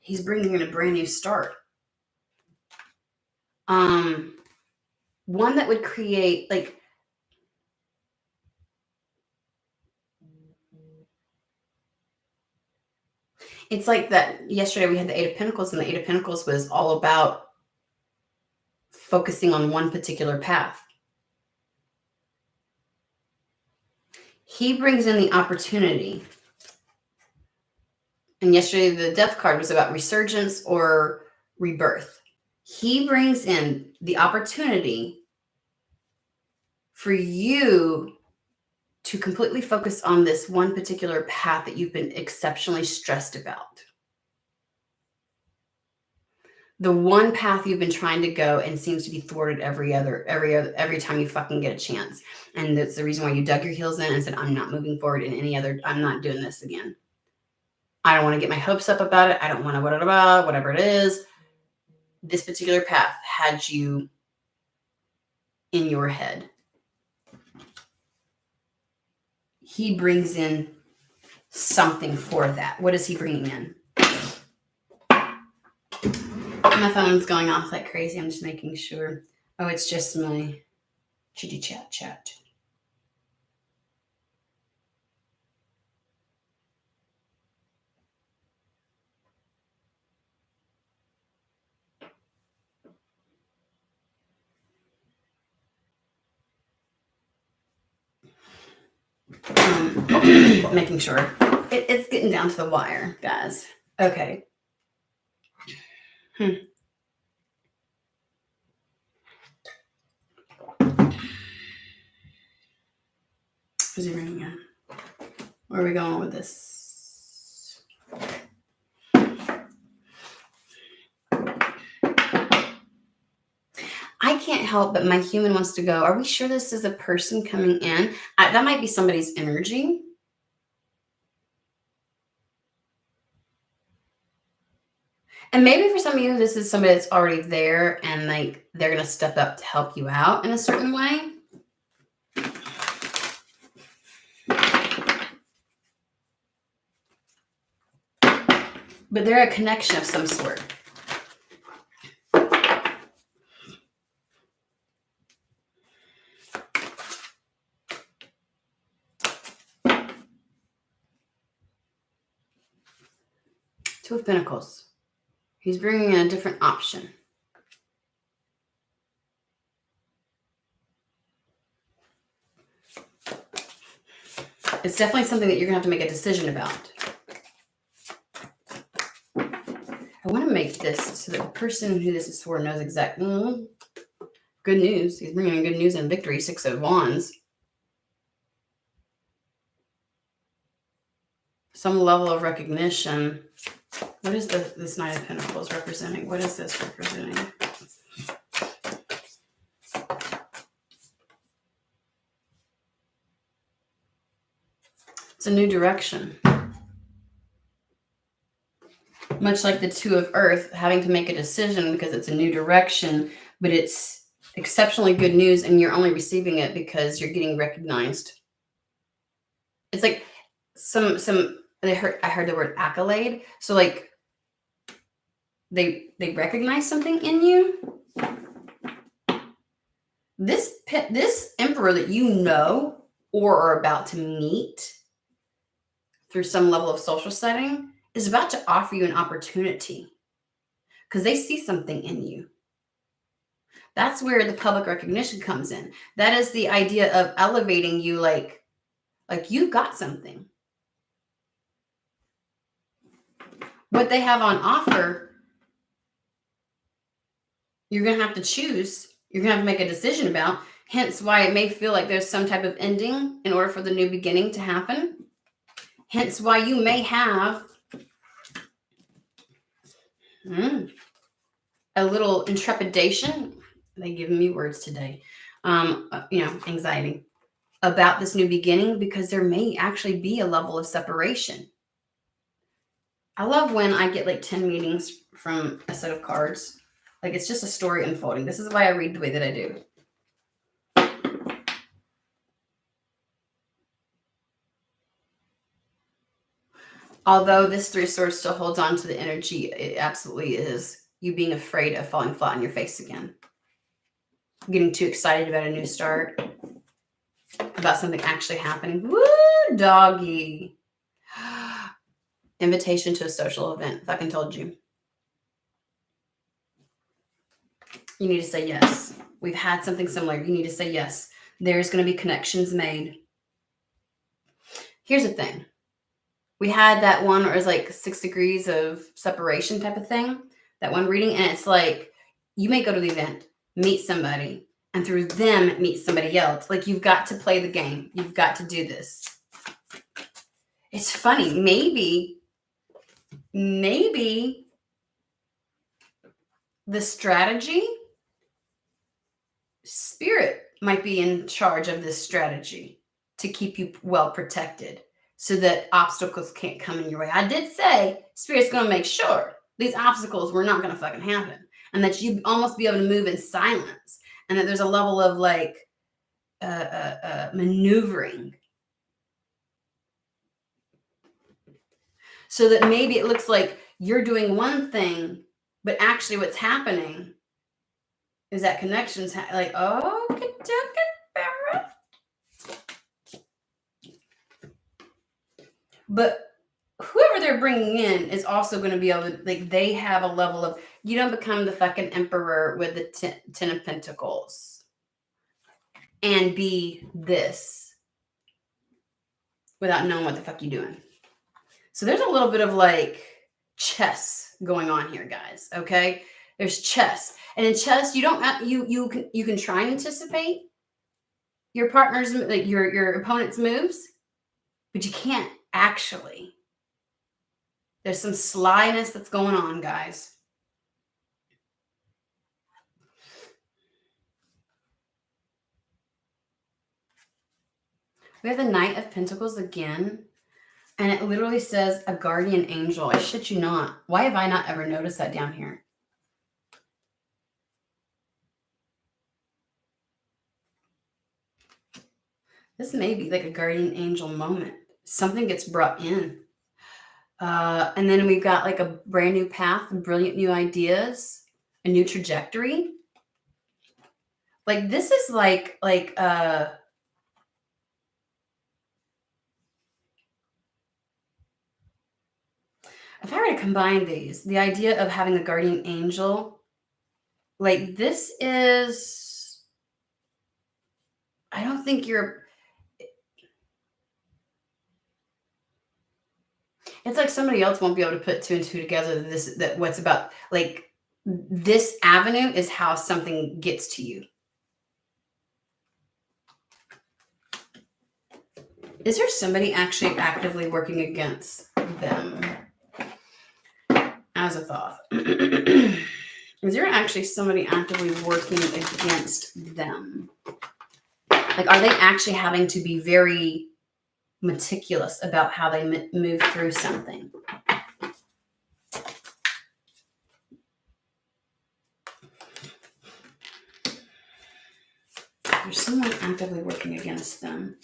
Speaker 1: He's bringing in a brand new start. One that would create, like, it's like that yesterday we had the Eight of Pentacles, and the Eight of Pentacles was all about focusing on one particular path. He brings in the opportunity. And yesterday the Death card was about resurgence or rebirth. He brings in the opportunity for you to completely focus on this one particular path that you've been exceptionally stressed about. The one path you've been trying to go and seems to be thwarted every time you fucking get a chance. And that's the reason why you dug your heels in and said, I'm not moving forward in any other, I'm not doing this again. I don't want to get my hopes up about it. I don't want to whatever it is. This particular path had you in your head. He brings in something for that. What is he bringing in? My phone's going off like crazy. I'm just making sure. Oh, it's just my chitty chat. Making sure. It's getting down to the wire, guys. Okay. Who's he bringing in? Where are we going with this? I can't help but my human wants to go, are we sure this is a person coming in? That might be somebody's energy. And maybe for some of you, this is somebody that's already there and like they're going to step up to help you out in a certain way. But they're a connection of some sort. Two of Pentacles. He's bringing in a different option. It's definitely something that you're going to have to make a decision about. I want to make this so that the person who this is for knows exactly. Good news. He's bringing in good news and victory. Six of Wands. Some level of recognition. What is this Knight of Pentacles representing? What is this representing? It's a new direction. Much like the Two of Earth, having to make a decision because it's a new direction, but it's exceptionally good news and you're only receiving it because you're getting recognized. It's like I heard the word accolade. So like they recognize something in you. This emperor that you know or are about to meet through some level of social setting is about to offer you an opportunity because they see something in you. That's where the public recognition comes in. That is the idea of elevating you, like you got something. What they have on offer, you're going to have to choose. You're going to have to make a decision about. Hence why it may feel like there's some type of ending in order for the new beginning to happen. Hence why you may have a little intrepidation. They giving me words today. Anxiety about this new beginning because there may actually be a level of separation. I love when I get like 10 meanings from a set of cards. Like it's just a story unfolding. This is why I read the way that I do. Although this Three of Swords still holds on to the energy, it absolutely is you being afraid of falling flat on your face again. Getting too excited about a new start. About something actually happening. Woo, doggy. Invitation to a social event. Fucking told you. You need to say yes. We've had something similar. You need to say yes. There's going to be connections made. Here's the thing. We had that one where it was like 6 degrees of separation type of thing. That one reading. And it's like, you may go to the event, meet somebody, and through them meet somebody else. Like you've got to play the game. You've got to do this. It's funny. Maybe the strategy, spirit might be in charge of this strategy to keep you well protected so that obstacles can't come in your way. I did say spirit's going to make sure these obstacles were not going to fucking happen and that you'd almost be able to move in silence and that there's a level of like maneuvering so that maybe it looks like you're doing one thing, but actually what's happening is that connections like, oh, Barrett. But whoever they're bringing in is also going to be able to, like, they have a level of, you don't become the fucking emperor with the 10 of Pentacles and be this without knowing what the fuck you're doing. So there's a little bit of like chess going on here, guys. Okay, there's chess, and in chess, you don't you can try and anticipate your partner's like your opponent's moves, but you can't actually. There's some slyness that's going on, guys. We have the Knight of Pentacles again. And it literally says a guardian angel. I shit you not. Why have I not ever noticed that down here? This may be like a guardian angel moment. Something gets brought in. And then we've got like a brand new path, brilliant new ideas, a new trajectory. Like this is like if I were to combine these, the idea of having a guardian angel, like this is, I don't think it's like somebody else won't be able to put 2 and 2 together. That what's about like this avenue is how something gets to you. Is there somebody actually actively working against them? as a thought. Is there actually somebody actively working against them? Like, are they actually having to be very meticulous about how they move through something? There's someone actively working against them.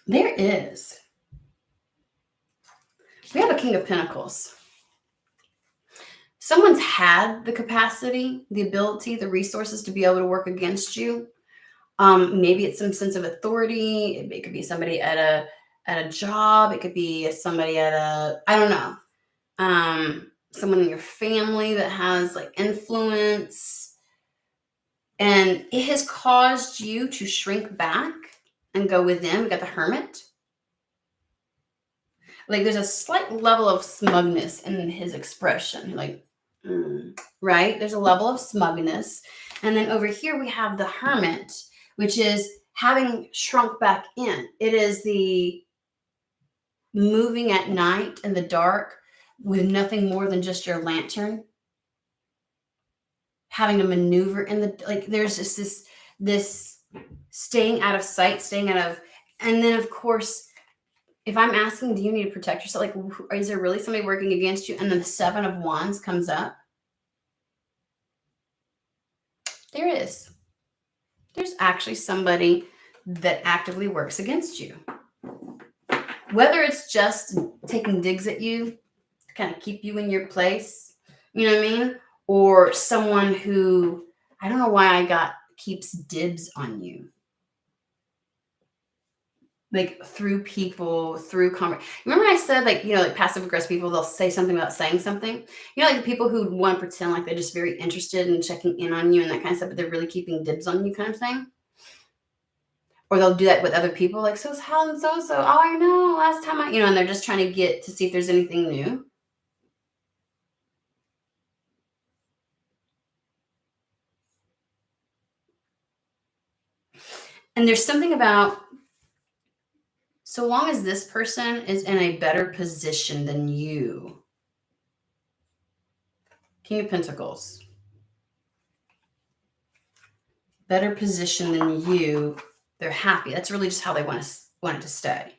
Speaker 1: There is. We have a King of Pentacles. Someone's had the capacity, the ability, the resources to be able to work against you. Maybe it's some sense of authority. It could be somebody at a job. It could be somebody at I don't know. Someone in your family that has like influence. And it has caused you to shrink back and go within. We got the Hermit. Like there's a slight level of smugness in his expression. Like, right? There's a level of smugness. And then over here we have the Hermit, which is having shrunk back in. It is the moving at night in the dark with nothing more than just your lantern. Having to maneuver in the, like, there's just this staying out of sight, staying out of, and then of course, if I'm asking, do you need to protect yourself? Like, is there really somebody working against you? And then the Seven of Wands comes up. There is. There's actually somebody that actively works against you. Whether it's just taking digs at you to kind of keep you in your place, you know what I mean? Or someone who, I don't know why I got keeps dibs on you. Like through people, through conversation. Remember I said, like, you know, like passive aggressive people, they'll say something about saying something. You know, like the people who want to pretend like they're just very interested in checking in on you and that kind of stuff, but they're really keeping dibs on you kind of thing. Or they'll do that with other people, like, so how and so. Oh, I know, last time I, you know, and they're just trying to get to see if there's anything new. And there's something about, so long as this person is in a better position than you. King of Pentacles. Better position than you. They're happy. That's really just how they want it to stay.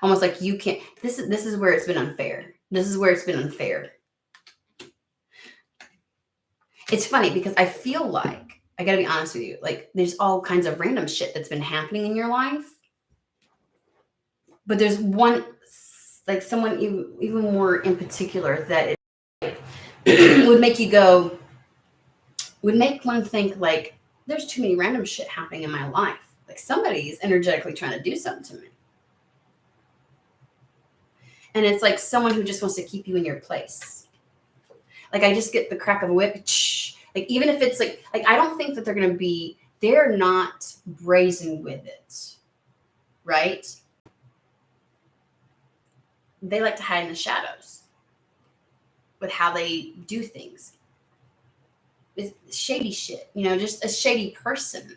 Speaker 1: Almost like you can't. This is where it's been unfair. This is where it's been unfair. It's funny because I feel like, I got to be honest with you, like there's all kinds of random shit that's been happening in your life. But there's one, like someone even more in particular that it would make you go, would make one think like, there's too many random shit happening in my life. Like somebody's energetically trying to do something to me. And it's like someone who just wants to keep you in your place. Like I just get the crack of a whip. Like even if it's like I don't think that they're not brazen with it. Right? They like to hide in the shadows with how they do things. It's shady shit, you know, just a shady person.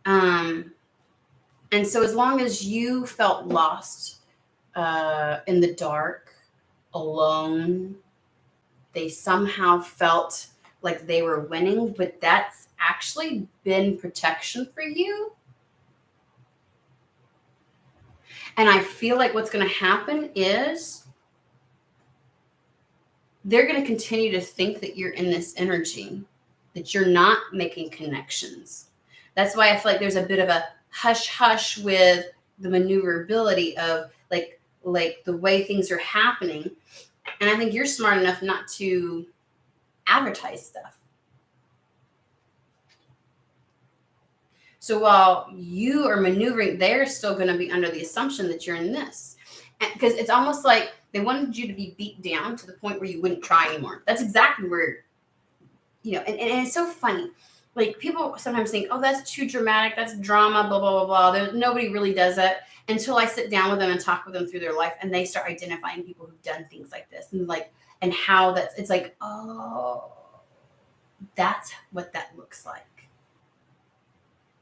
Speaker 1: And so as long as you felt lost in the dark, alone, they somehow felt like they were winning, but that's actually been protection for you. And I feel like what's going to happen is they're going to continue to think that you're in this energy, that you're not making connections. That's why I feel like there's a bit of a hush with the maneuverability of like the way things are happening. And I think you're smart enough not to advertise stuff. So while you are maneuvering, they're still going to be under the assumption that you're in this. Because it's almost like they wanted you to be beat down to the point where you wouldn't try anymore. That's exactly where, you know, and it's so funny like people sometimes think, oh, that's too dramatic, that's drama, blah, blah, blah, blah. Nobody really does it until I sit down with them and talk with them through their life, and they start identifying people who've done things like this, and like, and how it's like, oh, that's what that looks like.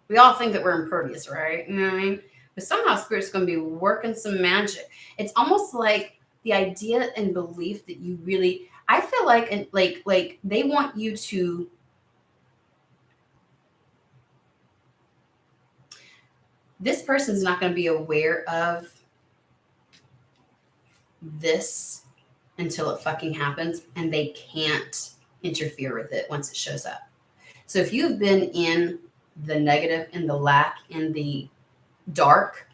Speaker 1: We all think that we're impervious, right? You know what I mean? But somehow spirit's going to be working some magic. It's almost like the idea and belief that you really, I feel like, and like they want you to, this person's not going to be aware of this until it fucking happens, and they can't interfere with it once it shows up. So if you've been in the negative, in the lack, in the dark,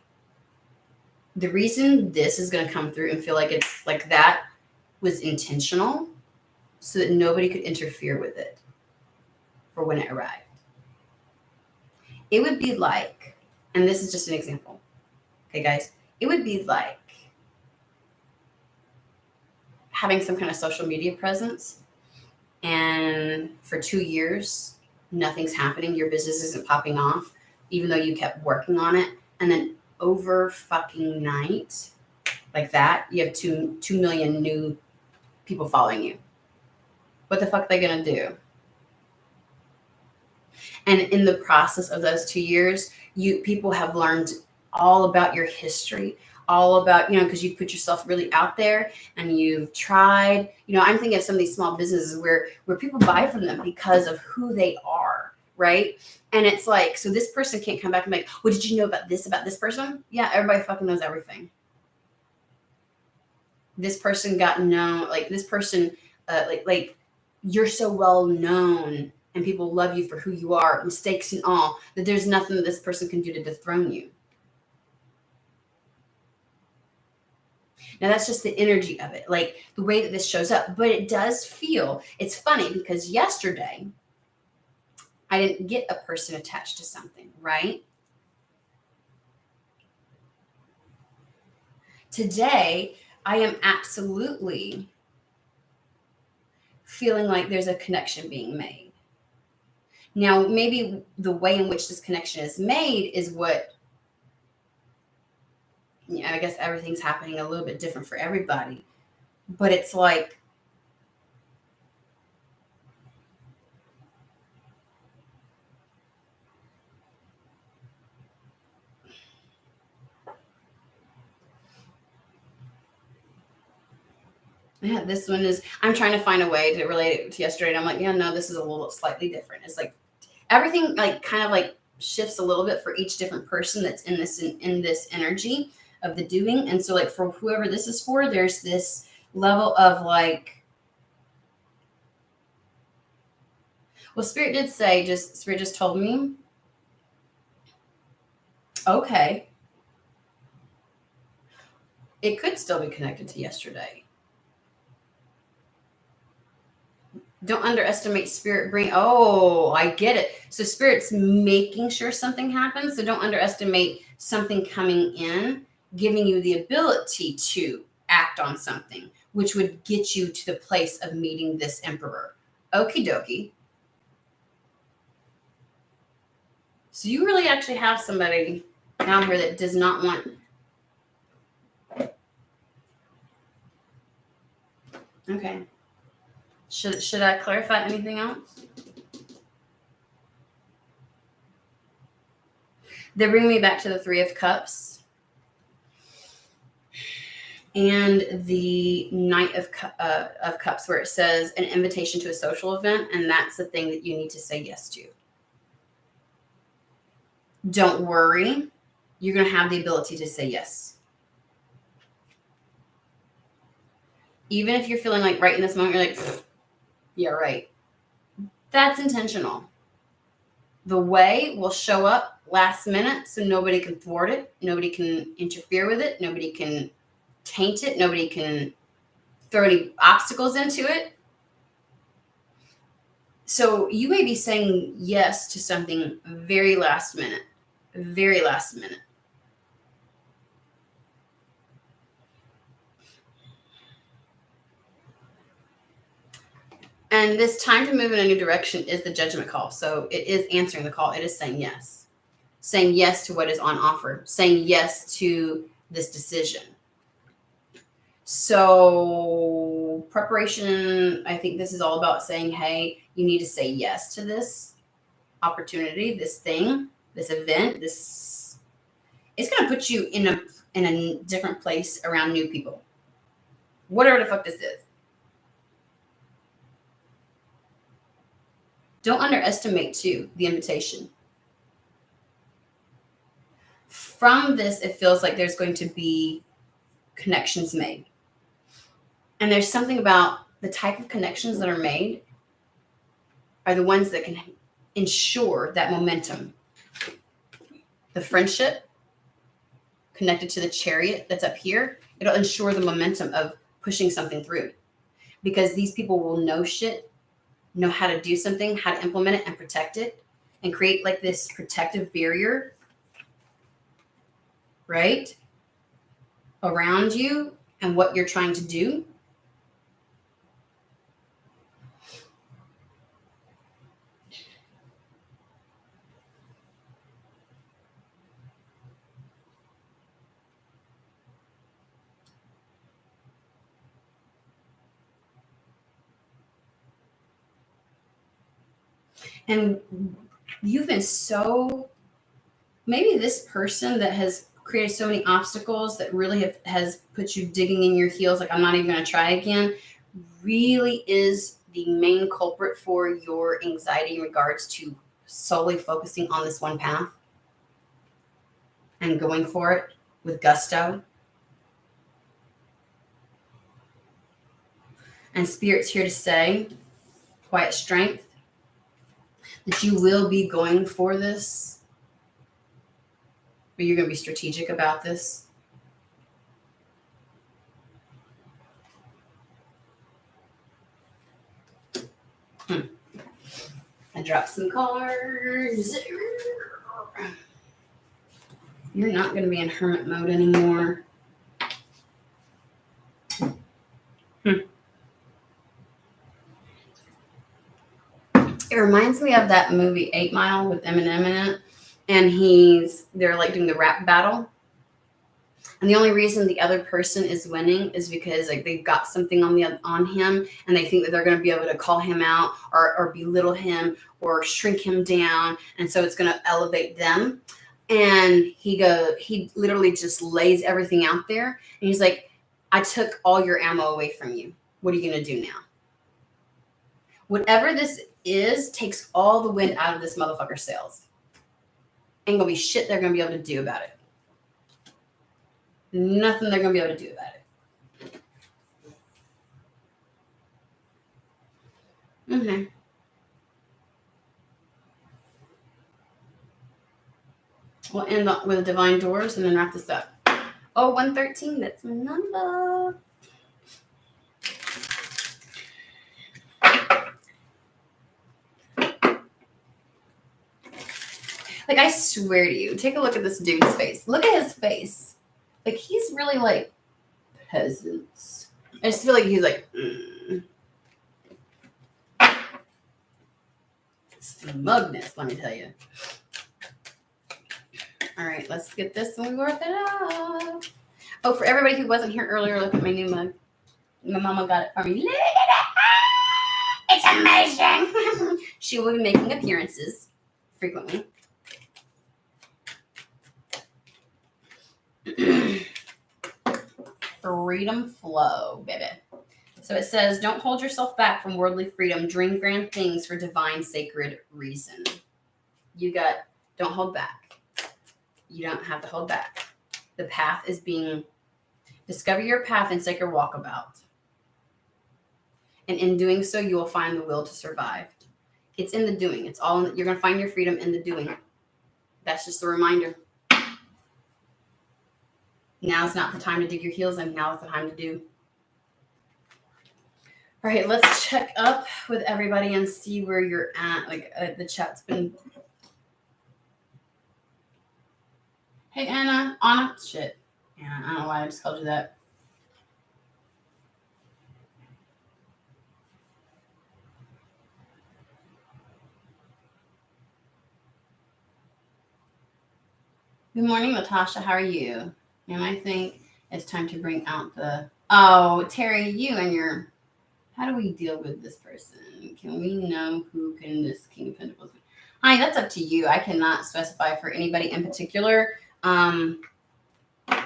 Speaker 1: the reason this is going to come through and feel like it's like that was intentional, so that nobody could interfere with it for when it arrived. It would be like, and this is just an example, okay, guys, it would be like having some kind of social media presence, and for 2 years, nothing's happening. Your business isn't popping off, even though you kept working on it. And then over fucking night, like that, you have 2 million new people following you. What the fuck are they going to do? And in the process of those 2 years, people have learned all about your history, all about, because you put yourself really out there and you've tried. I'm thinking of some of these small businesses where people buy from them because of who they are, right? And it's like, so this person can't come back and be like, well, did you know about this person? Yeah, everybody fucking knows everything. This person got known, like this person, like you're so well known and people love you for who you are, mistakes and all, that there's nothing that this person can do to dethrone you. Now that's just the energy of it, like the way that this shows up. But it does feel, it's funny because yesterday I didn't get a person attached to something, right? Today I am absolutely feeling like there's a connection being made. Now, maybe the way in which this connection is made is what, I guess everything's happening a little bit different for everybody. But it's like, yeah, this one is, I'm trying to find a way to relate it to yesterday. And I'm like, yeah, no, this is a little slightly different. It's like everything like kind of like shifts a little bit for each different person that's in this energy of the doing. And so like for whoever this is for, there's this level of like, well, Spirit did say, Spirit just told me, okay, it could still be connected to yesterday. Don't underestimate Spirit oh, I get it. So Spirit's making sure something happens. So don't underestimate something coming in, giving you the ability to act on something, which would get you to the place of meeting this emperor. Okie dokie. So you really actually have somebody down here that does not want. Okay. Should I clarify anything else? They bring me back to the 3 of Cups and the Knight of Cups, where it says an invitation to a social event, and that's the thing that you need to say yes to. Don't worry, you're going to have the ability to say yes. Even if you're feeling like right in this moment, you're like, yeah, right. That's intentional. The way will show up last minute, so nobody can thwart it. Nobody can interfere with it. Nobody can taint it. Nobody can throw any obstacles into it. So you may be saying yes to something very last minute. Very last minute. And this time to move in a new direction is the judgment call. So it is answering the call. It is saying yes. Saying yes to what is on offer. Saying yes to this decision. So preparation, I think this is all about saying, hey, you need to say yes to this opportunity, this thing, this event, this. It's going to put you in a different place around new people. Whatever the fuck this is. Don't underestimate, too, the invitation. From this, it feels like there's going to be connections made. And there's something about the type of connections that are made are the ones that can ensure that momentum. The friendship connected to the chariot that's up here, it'll ensure the momentum of pushing something through. Because these people will know shit, know how to do something, how to implement it and protect it, and create like this protective barrier, right, around you and what you're trying to do. And you've been so, maybe this person that has created so many obstacles that really has put you digging in your heels, like I'm not even going to try again, really is the main culprit for your anxiety in regards to solely focusing on this one path and going for it with gusto. And Spirit's here to say, quiet strength, that you will be going for this, but you're going to be strategic about this. I dropped some cards. You're not going to be in hermit mode anymore. It reminds me of that movie 8 Mile with Eminem in it. And they're like doing the rap battle. And the only reason the other person is winning is because like they've got something on him and they think that they're going to be able to call him out or belittle him or shrink him down. And so it's going to elevate them. And he literally just lays everything out there. And he's like, I took all your ammo away from you. What are you going to do now? Whatever this is takes all the wind out of this motherfucker's sails. Ain't gonna be shit they're gonna be able to do about it. Nothing they're gonna be able to do about it. Mm-hmm. We'll end with divine doors and then wrap this up. Oh, 113, that's my number. Like, I swear to you, take a look at this dude's face. Look at his face. Like, he's really like peasants. I just feel like he's like, smugness, let me tell you. All right, let's get this one worth it up. Oh, for everybody who wasn't here earlier, look at my new mug. My mama got it for me. Look at it. It's amazing. She will be making appearances frequently. Freedom flow, baby. So it says, don't hold yourself back from worldly freedom. Dream grand things for divine sacred reason. Don't hold back. You don't have to hold back. The path is discover your path in sacred walkabout. And in doing so, you will find the will to survive. It's in the doing. You're going to find your freedom in the doing. That's just a reminder. Now's not the time to dig your heels in. Now is the time to do. All right, let's check up with everybody and see where you're at. Like the chat's been. Hey, Anna. Shit. Anna, I don't know why I just called you that. Good morning, Natasha. How are you? And I think it's time to bring out the. Oh, Terry, you and your. How do we deal with this person? Can we know who can this King of Pentacles be? Hi, that's up to you. I cannot specify for anybody in particular. I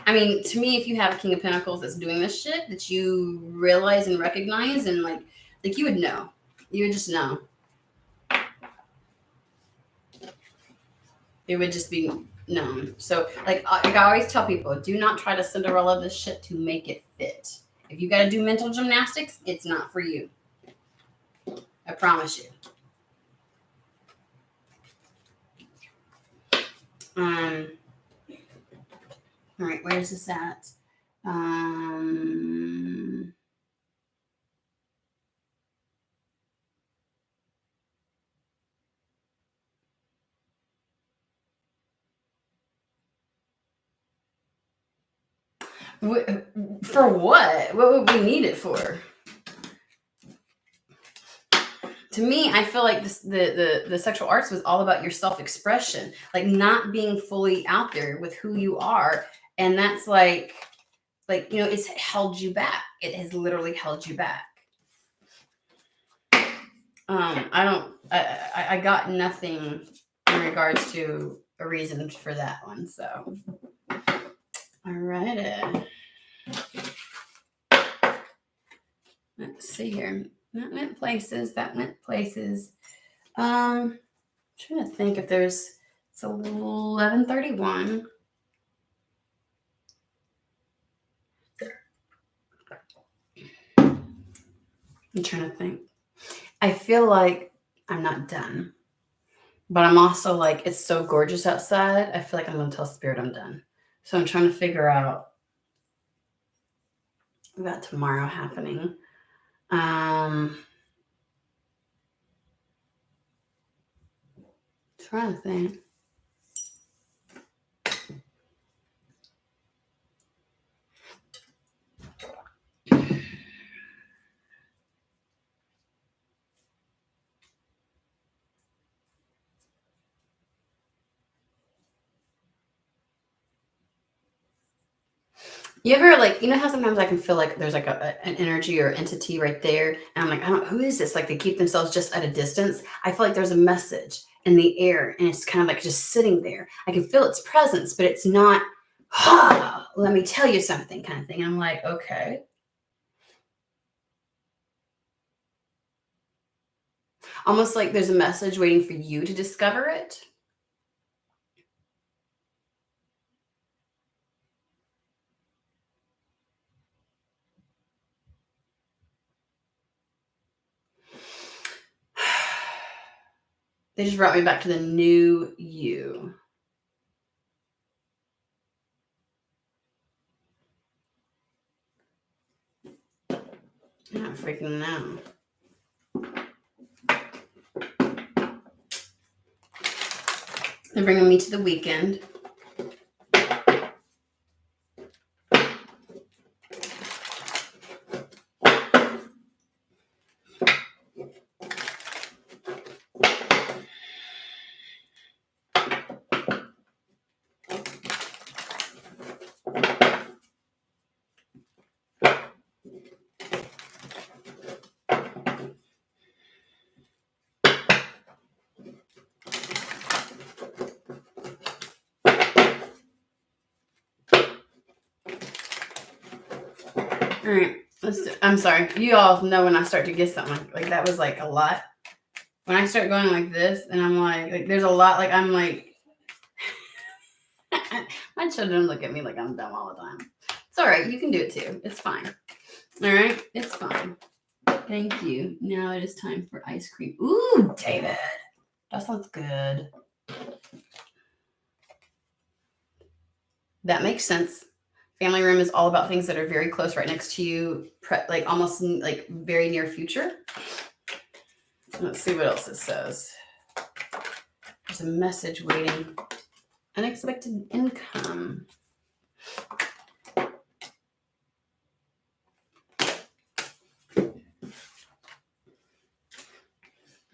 Speaker 1: mean, to me, if you have a King of Pentacles that's doing this shit that you realize and recognize, and like you would know. You would just know. It would just be known. So, like I always tell people, do not try to Cinderella this shit to make it fit. If you got to do mental gymnastics, it's not for you. I promise you. All right, where's this at? For what? What would we need it for? To me, I feel like the sexual arts was all about your self-expression, like not being fully out there with who you are. And that's like, it's held you back. It has literally held you back. I got nothing in regards to a reason for that one. So, all right. Let's see here. That went places. That went places. I'm trying to think if there's. It's 11:31. I'm trying to think. I feel like I'm not done, but I'm also like, it's so gorgeous outside. I feel like I'm going to tell Spirit I'm done. So I'm trying to figure out about tomorrow happening. Trying to think. You ever how sometimes I can feel like there's like an energy or entity right there, and I'm like, who is this? Like they keep themselves just at a distance. I feel like there's a message in the air, and it's kind of like just sitting there. I can feel its presence, but it's not. Let me tell you something, kind of thing. And I'm like, okay. Almost like there's a message waiting for you to discover it. They just brought me back to the new you. I'm not freaking know. They're bringing me to the weekend. All right, I'm sorry. You all know when I start to get something like that was like a lot. When I start going like this, and I'm like there's a lot. Like I'm like, my children look at me like I'm dumb all the time. It's all right. You can do it too. It's fine. All right, it's fine. Thank you. Now it is time for ice cream. Ooh, David, that sounds good. That makes sense. Family room is all about things that are very close, right next to you, like almost like very near future. Let's see what else it says. There's a message waiting. Unexpected income.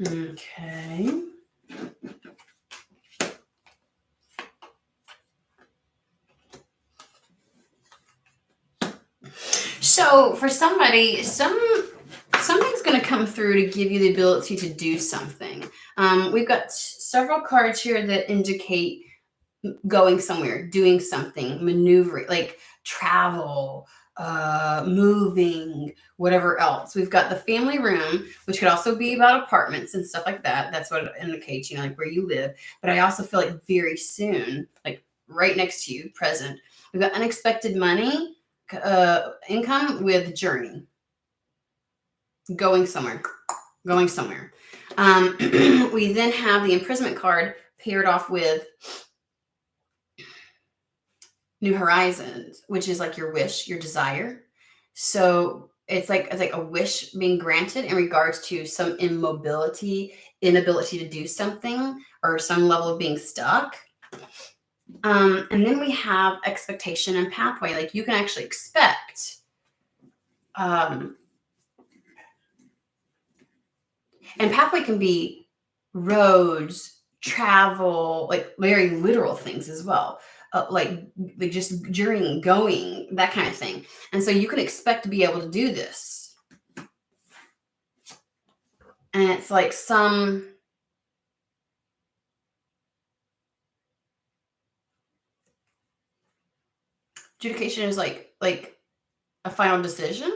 Speaker 1: Okay. So for somebody, something's going to come through to give you the ability to do something. We've got several cards here that indicate going somewhere, doing something, maneuvering, like travel, moving, whatever else. We've got the family room, which could also be about apartments and stuff like that. That's what it indicates, you know, like where you live. But I also feel like very soon, like right next to you, present, we've got unexpected money, income with journey, going somewhere. We then have the imprisonment card paired off with New Horizons, which is like your wish, your desire. So it's like a wish being granted in regards to some inability to do something, or some level of being stuck. And then we have expectation and pathway. Like you can actually expect. And pathway can be roads, travel, like very literal things as well. Like just during going, that kind of thing. And so you can expect to be able to do this. And it's like some adjudication is like a final decision.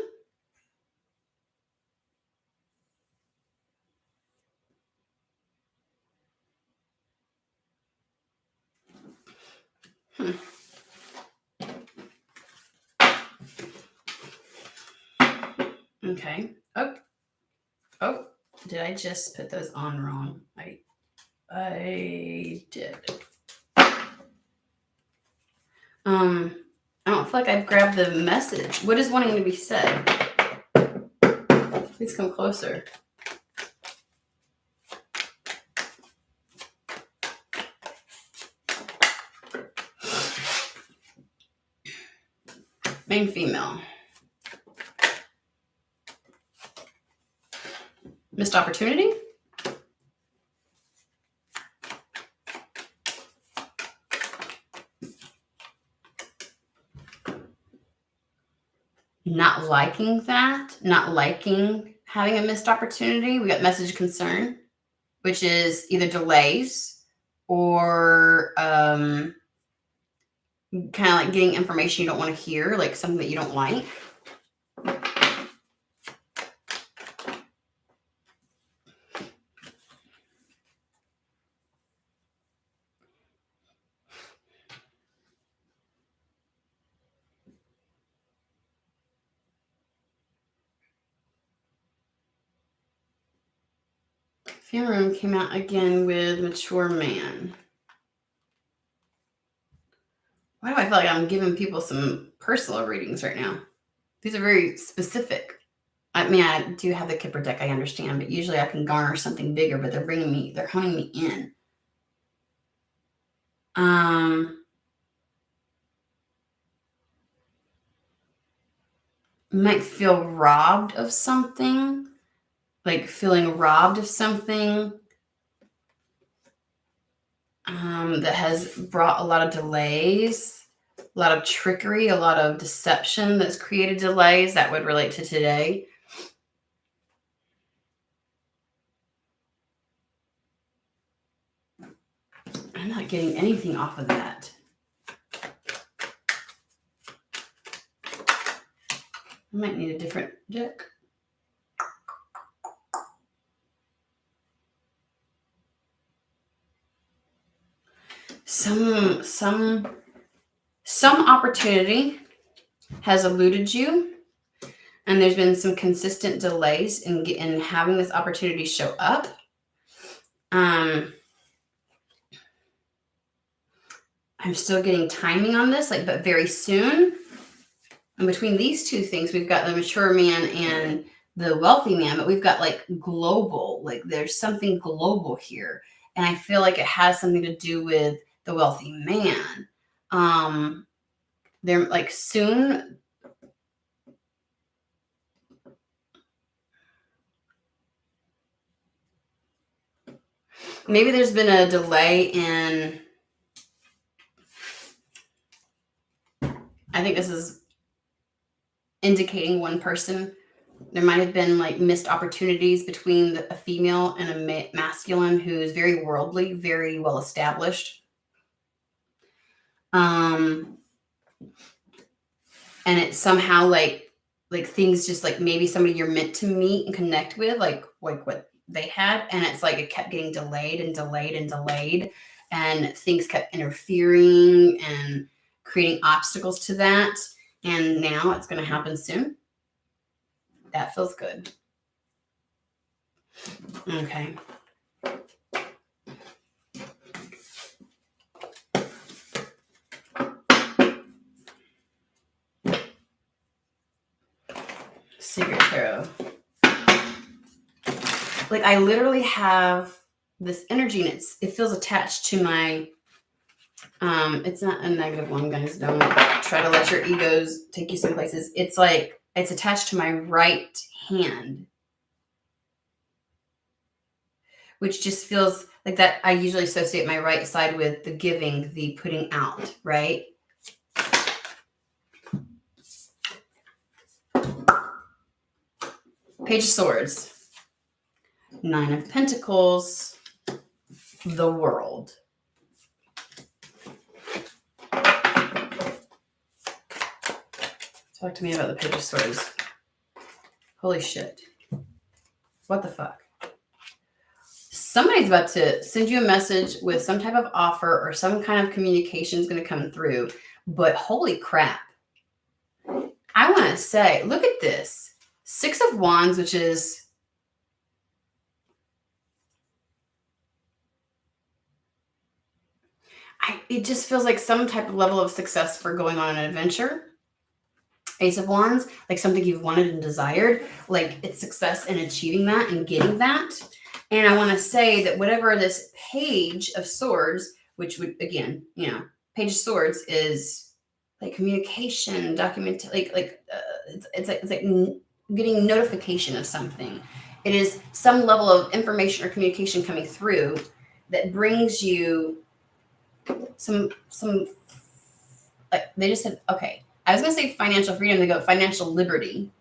Speaker 1: Okay. Oh, did I just put those on wrong? I did. I don't feel like I've grabbed the message. What is wanting to be said? Please come closer. Main female. Missed opportunity? Not liking that, not liking having a missed opportunity. We got message concern, which is either delays or kind of like getting information you don't want to hear, like something that you don't like. Family room came out again with mature man. Why do I feel like I'm giving people some personal readings right now? These are very specific. I mean, I do have the Kipper deck, I understand, but usually I can garner something bigger, but they're honing me in. You might feel robbed of something, like feeling robbed of something that has brought a lot of delays, a lot of trickery, a lot of deception that's created delays. That would relate to today. I'm not getting anything off of that. I might need a different deck. Some opportunity has eluded you, and there's been some consistent delays in having this opportunity show up. I'm still getting timing on this, but very soon. And between these two things, we've got the mature man and the wealthy man, but we've got global, there's something global here. And I feel like it has something to do with the wealthy man. They're soon. Maybe there's been a delay in, I think this is indicating one person. There might have been like missed opportunities between a female and a masculine who's very worldly, very well established. And it's somehow like things just like maybe somebody you're meant to meet and connect with, like what they had, and it's like it kept getting delayed and delayed and delayed, and things kept interfering and creating obstacles to that. And now it's going to happen soon. That feels good. Okay. Secret Tarot. Like I literally have this energy, and it feels attached to my. It's not a negative one, guys. Don't try to let your egos take you some places. It's like it's attached to my right hand, which just feels like that. I usually associate my right side with the giving, the putting out, right? Page of Swords, Nine of Pentacles, the World. Talk to me about the Page of Swords. Holy shit. What the fuck? Somebody's about to send you a message with some type of offer or some kind of communication is going to come through. But holy crap. I want to say, look at this. Six of Wands, which is it just feels like some type of level of success for going on an adventure. Ace of Wands, like something you've wanted and desired, like it's success in achieving that and getting that. And I want to say that whatever this Page of Swords, which would, again, Page of Swords is like communication, document, it's like getting notification of something. It is some level of information or communication coming through that brings you some like they just said, okay, I was going to say financial freedom. They go financial liberty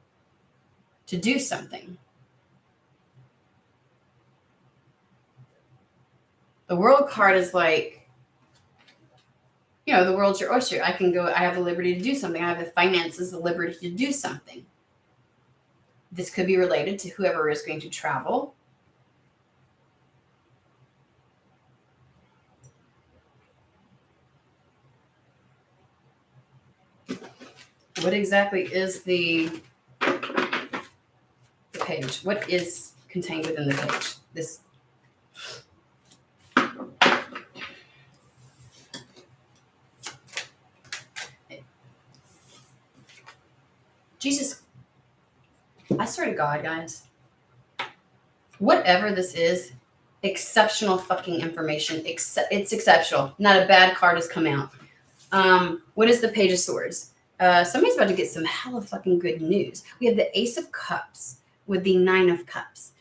Speaker 1: to do something. The World card is like, the world's your oyster. I can go, I have the liberty to do something. I have the finances, the liberty to do something. This could be related to whoever is going to travel. What exactly is the page? What is contained within the page? This. Jesus. I swear to God, guys. Whatever this is, exceptional fucking information. It's exceptional. Not a bad card has come out. What is the Page of Swords? Somebody's about to get some hella fucking good news. We have the Ace of Cups with the Nine of Cups.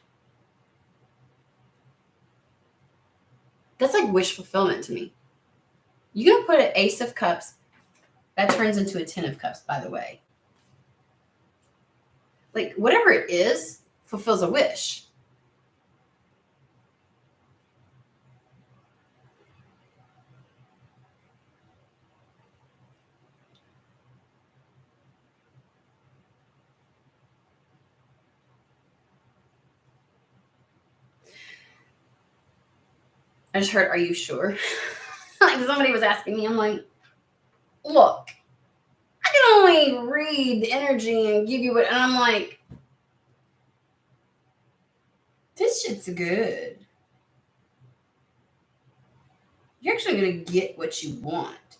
Speaker 1: That's like wish fulfillment to me. You're going to put an Ace of Cups. That turns into a 10 of Cups, by the way. Like, whatever it is, fulfills a wish. I just heard, are you sure? Like somebody was asking me, I'm like, look, I can only read the energy and give you what, and I'm like, this shit's good. You're actually going to get what you want.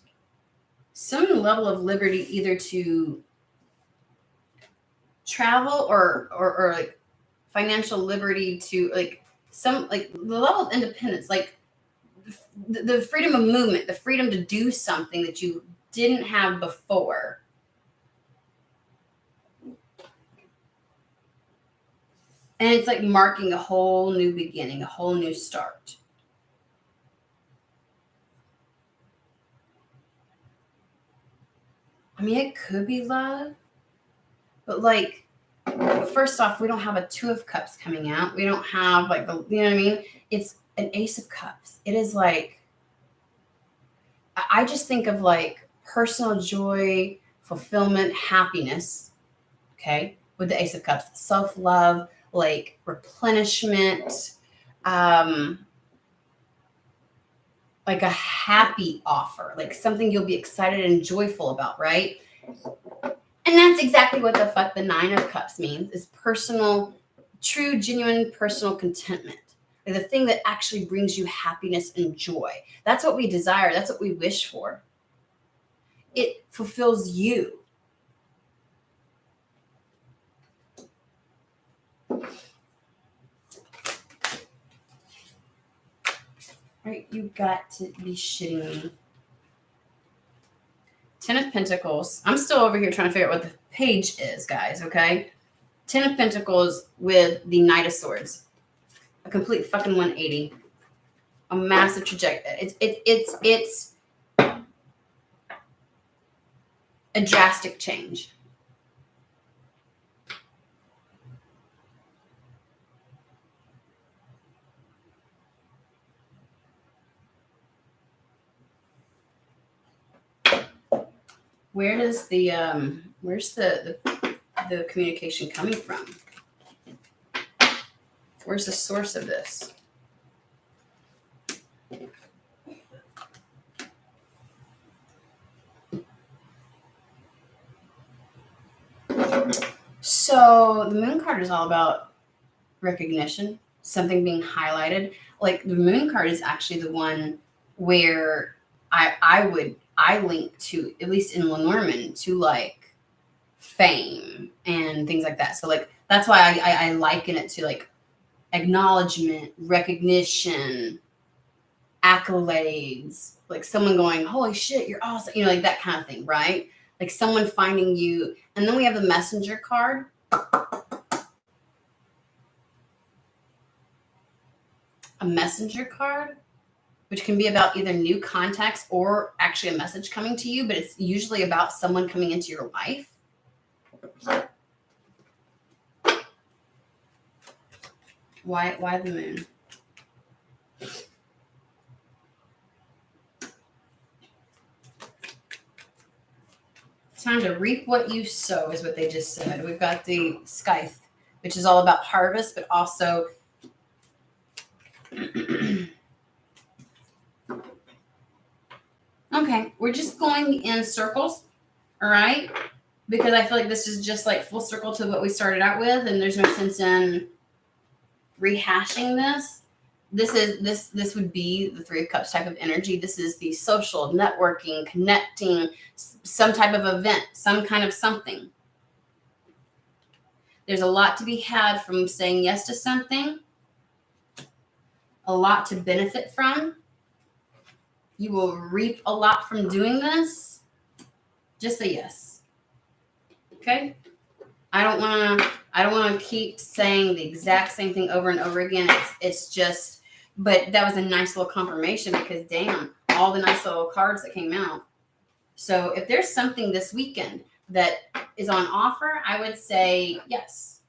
Speaker 1: Some level of liberty either to travel or like financial liberty to like some, like the level of independence, like the freedom of movement, the freedom to do something that you didn't have before. And it's like marking a whole new beginning, a whole new start. I mean, it could be love. But like, first off, we don't have a 2 of Cups coming out. We don't have like the, you know what I mean? It's an Ace of Cups. It is like, I just think of like personal joy, fulfillment, happiness, okay, with the Ace of Cups, self-love, like replenishment, like a happy offer, like something you'll be excited and joyful about, right? And that's exactly what the fuck the 9 of Cups means, is personal, true, genuine personal contentment. Like the thing that actually brings you happiness and joy. That's what we desire. That's what we wish for. It fulfills you. Right? You got to be shitting me. 10 of Pentacles. I'm still over here trying to figure out what the page is, guys, okay? 10 of Pentacles with the Knight of Swords. A complete fucking 180. A massive trajectory. It's a drastic change. Where does the where's the communication coming from? Where's the source of this? So the Moon card is all about recognition, something being highlighted. Like the Moon card is actually the one where I link to, at least in Lenormand, to like fame and things like that. So like that's why I liken it to like acknowledgement, recognition, accolades, like someone going, holy shit, you're awesome, you know, like that kind of thing, right? Like someone finding you. And then we have the Messenger card. A messenger card, which can be about either new contacts or actually a message coming to you, but it's usually about someone coming into your life. Why the Moon? Time to reap what you sow is what they just said. We've got the Scythe, which is all about harvest, but also okay, we're just going in circles, all right? Because I feel like this is just like full circle to what we started out with, and there's no sense in rehashing this. This would be the 3 of Cups type of energy. This is the social, networking, connecting, some type of event, some kind of something. There's a lot to be had from saying yes to something, a lot to benefit from. You will reap a lot from doing this. Just say yes. Okay? I don't want to keep saying the exact same thing over and over again. It's just, but that was a nice little confirmation because damn, all the nice little cards that came out. So if there's something this weekend that is on offer, I would say yes.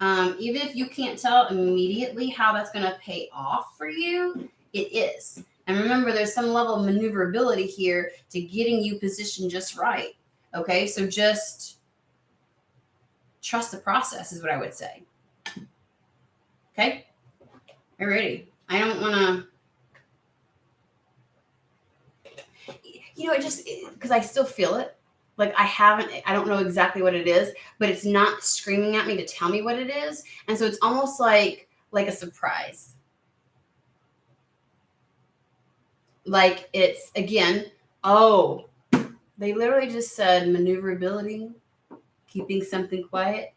Speaker 1: Even if you can't tell immediately how that's going to pay off for you, it is. And remember, there's some level of maneuverability here to getting you positioned just right. Okay, so just trust the process is what I would say. Okay, alrighty. I don't want to, you know, it just, because I still feel it. Like I don't know exactly what it is, but it's not screaming at me to tell me what it is. And so it's almost like a surprise. Like it's, again, oh, they literally just said maneuverability, keeping something quiet.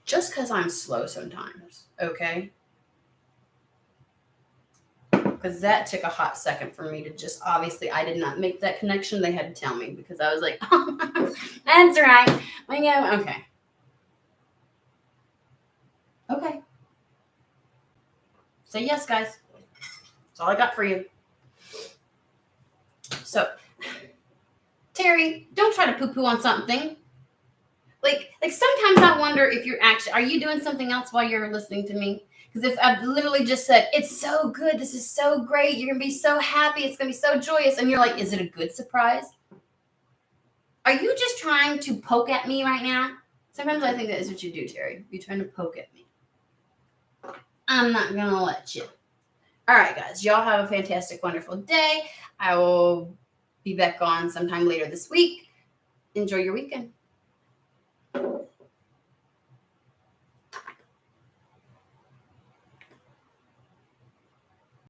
Speaker 1: Just because I'm slow sometimes, okay? Because that took a hot second for me to just, obviously, I did not make that connection. They had to tell me because I was like, oh, that's right. Okay. Okay. Say yes, guys. That's all I got for you. So, Terry, don't try to poo-poo on something. Like sometimes I wonder if you're actually, are you doing something else while you're listening to me? Because if I've literally just said, it's so good, this is so great, you're going to be so happy, it's going to be so joyous, and you're like, is it a good surprise? Are you just trying to poke at me right now? Sometimes I think that is what you do, Terry. You're trying to poke at me. I'm not going to let you. All right, guys. Y'all have a fantastic, wonderful day. I will be back on sometime later this week. Enjoy your weekend.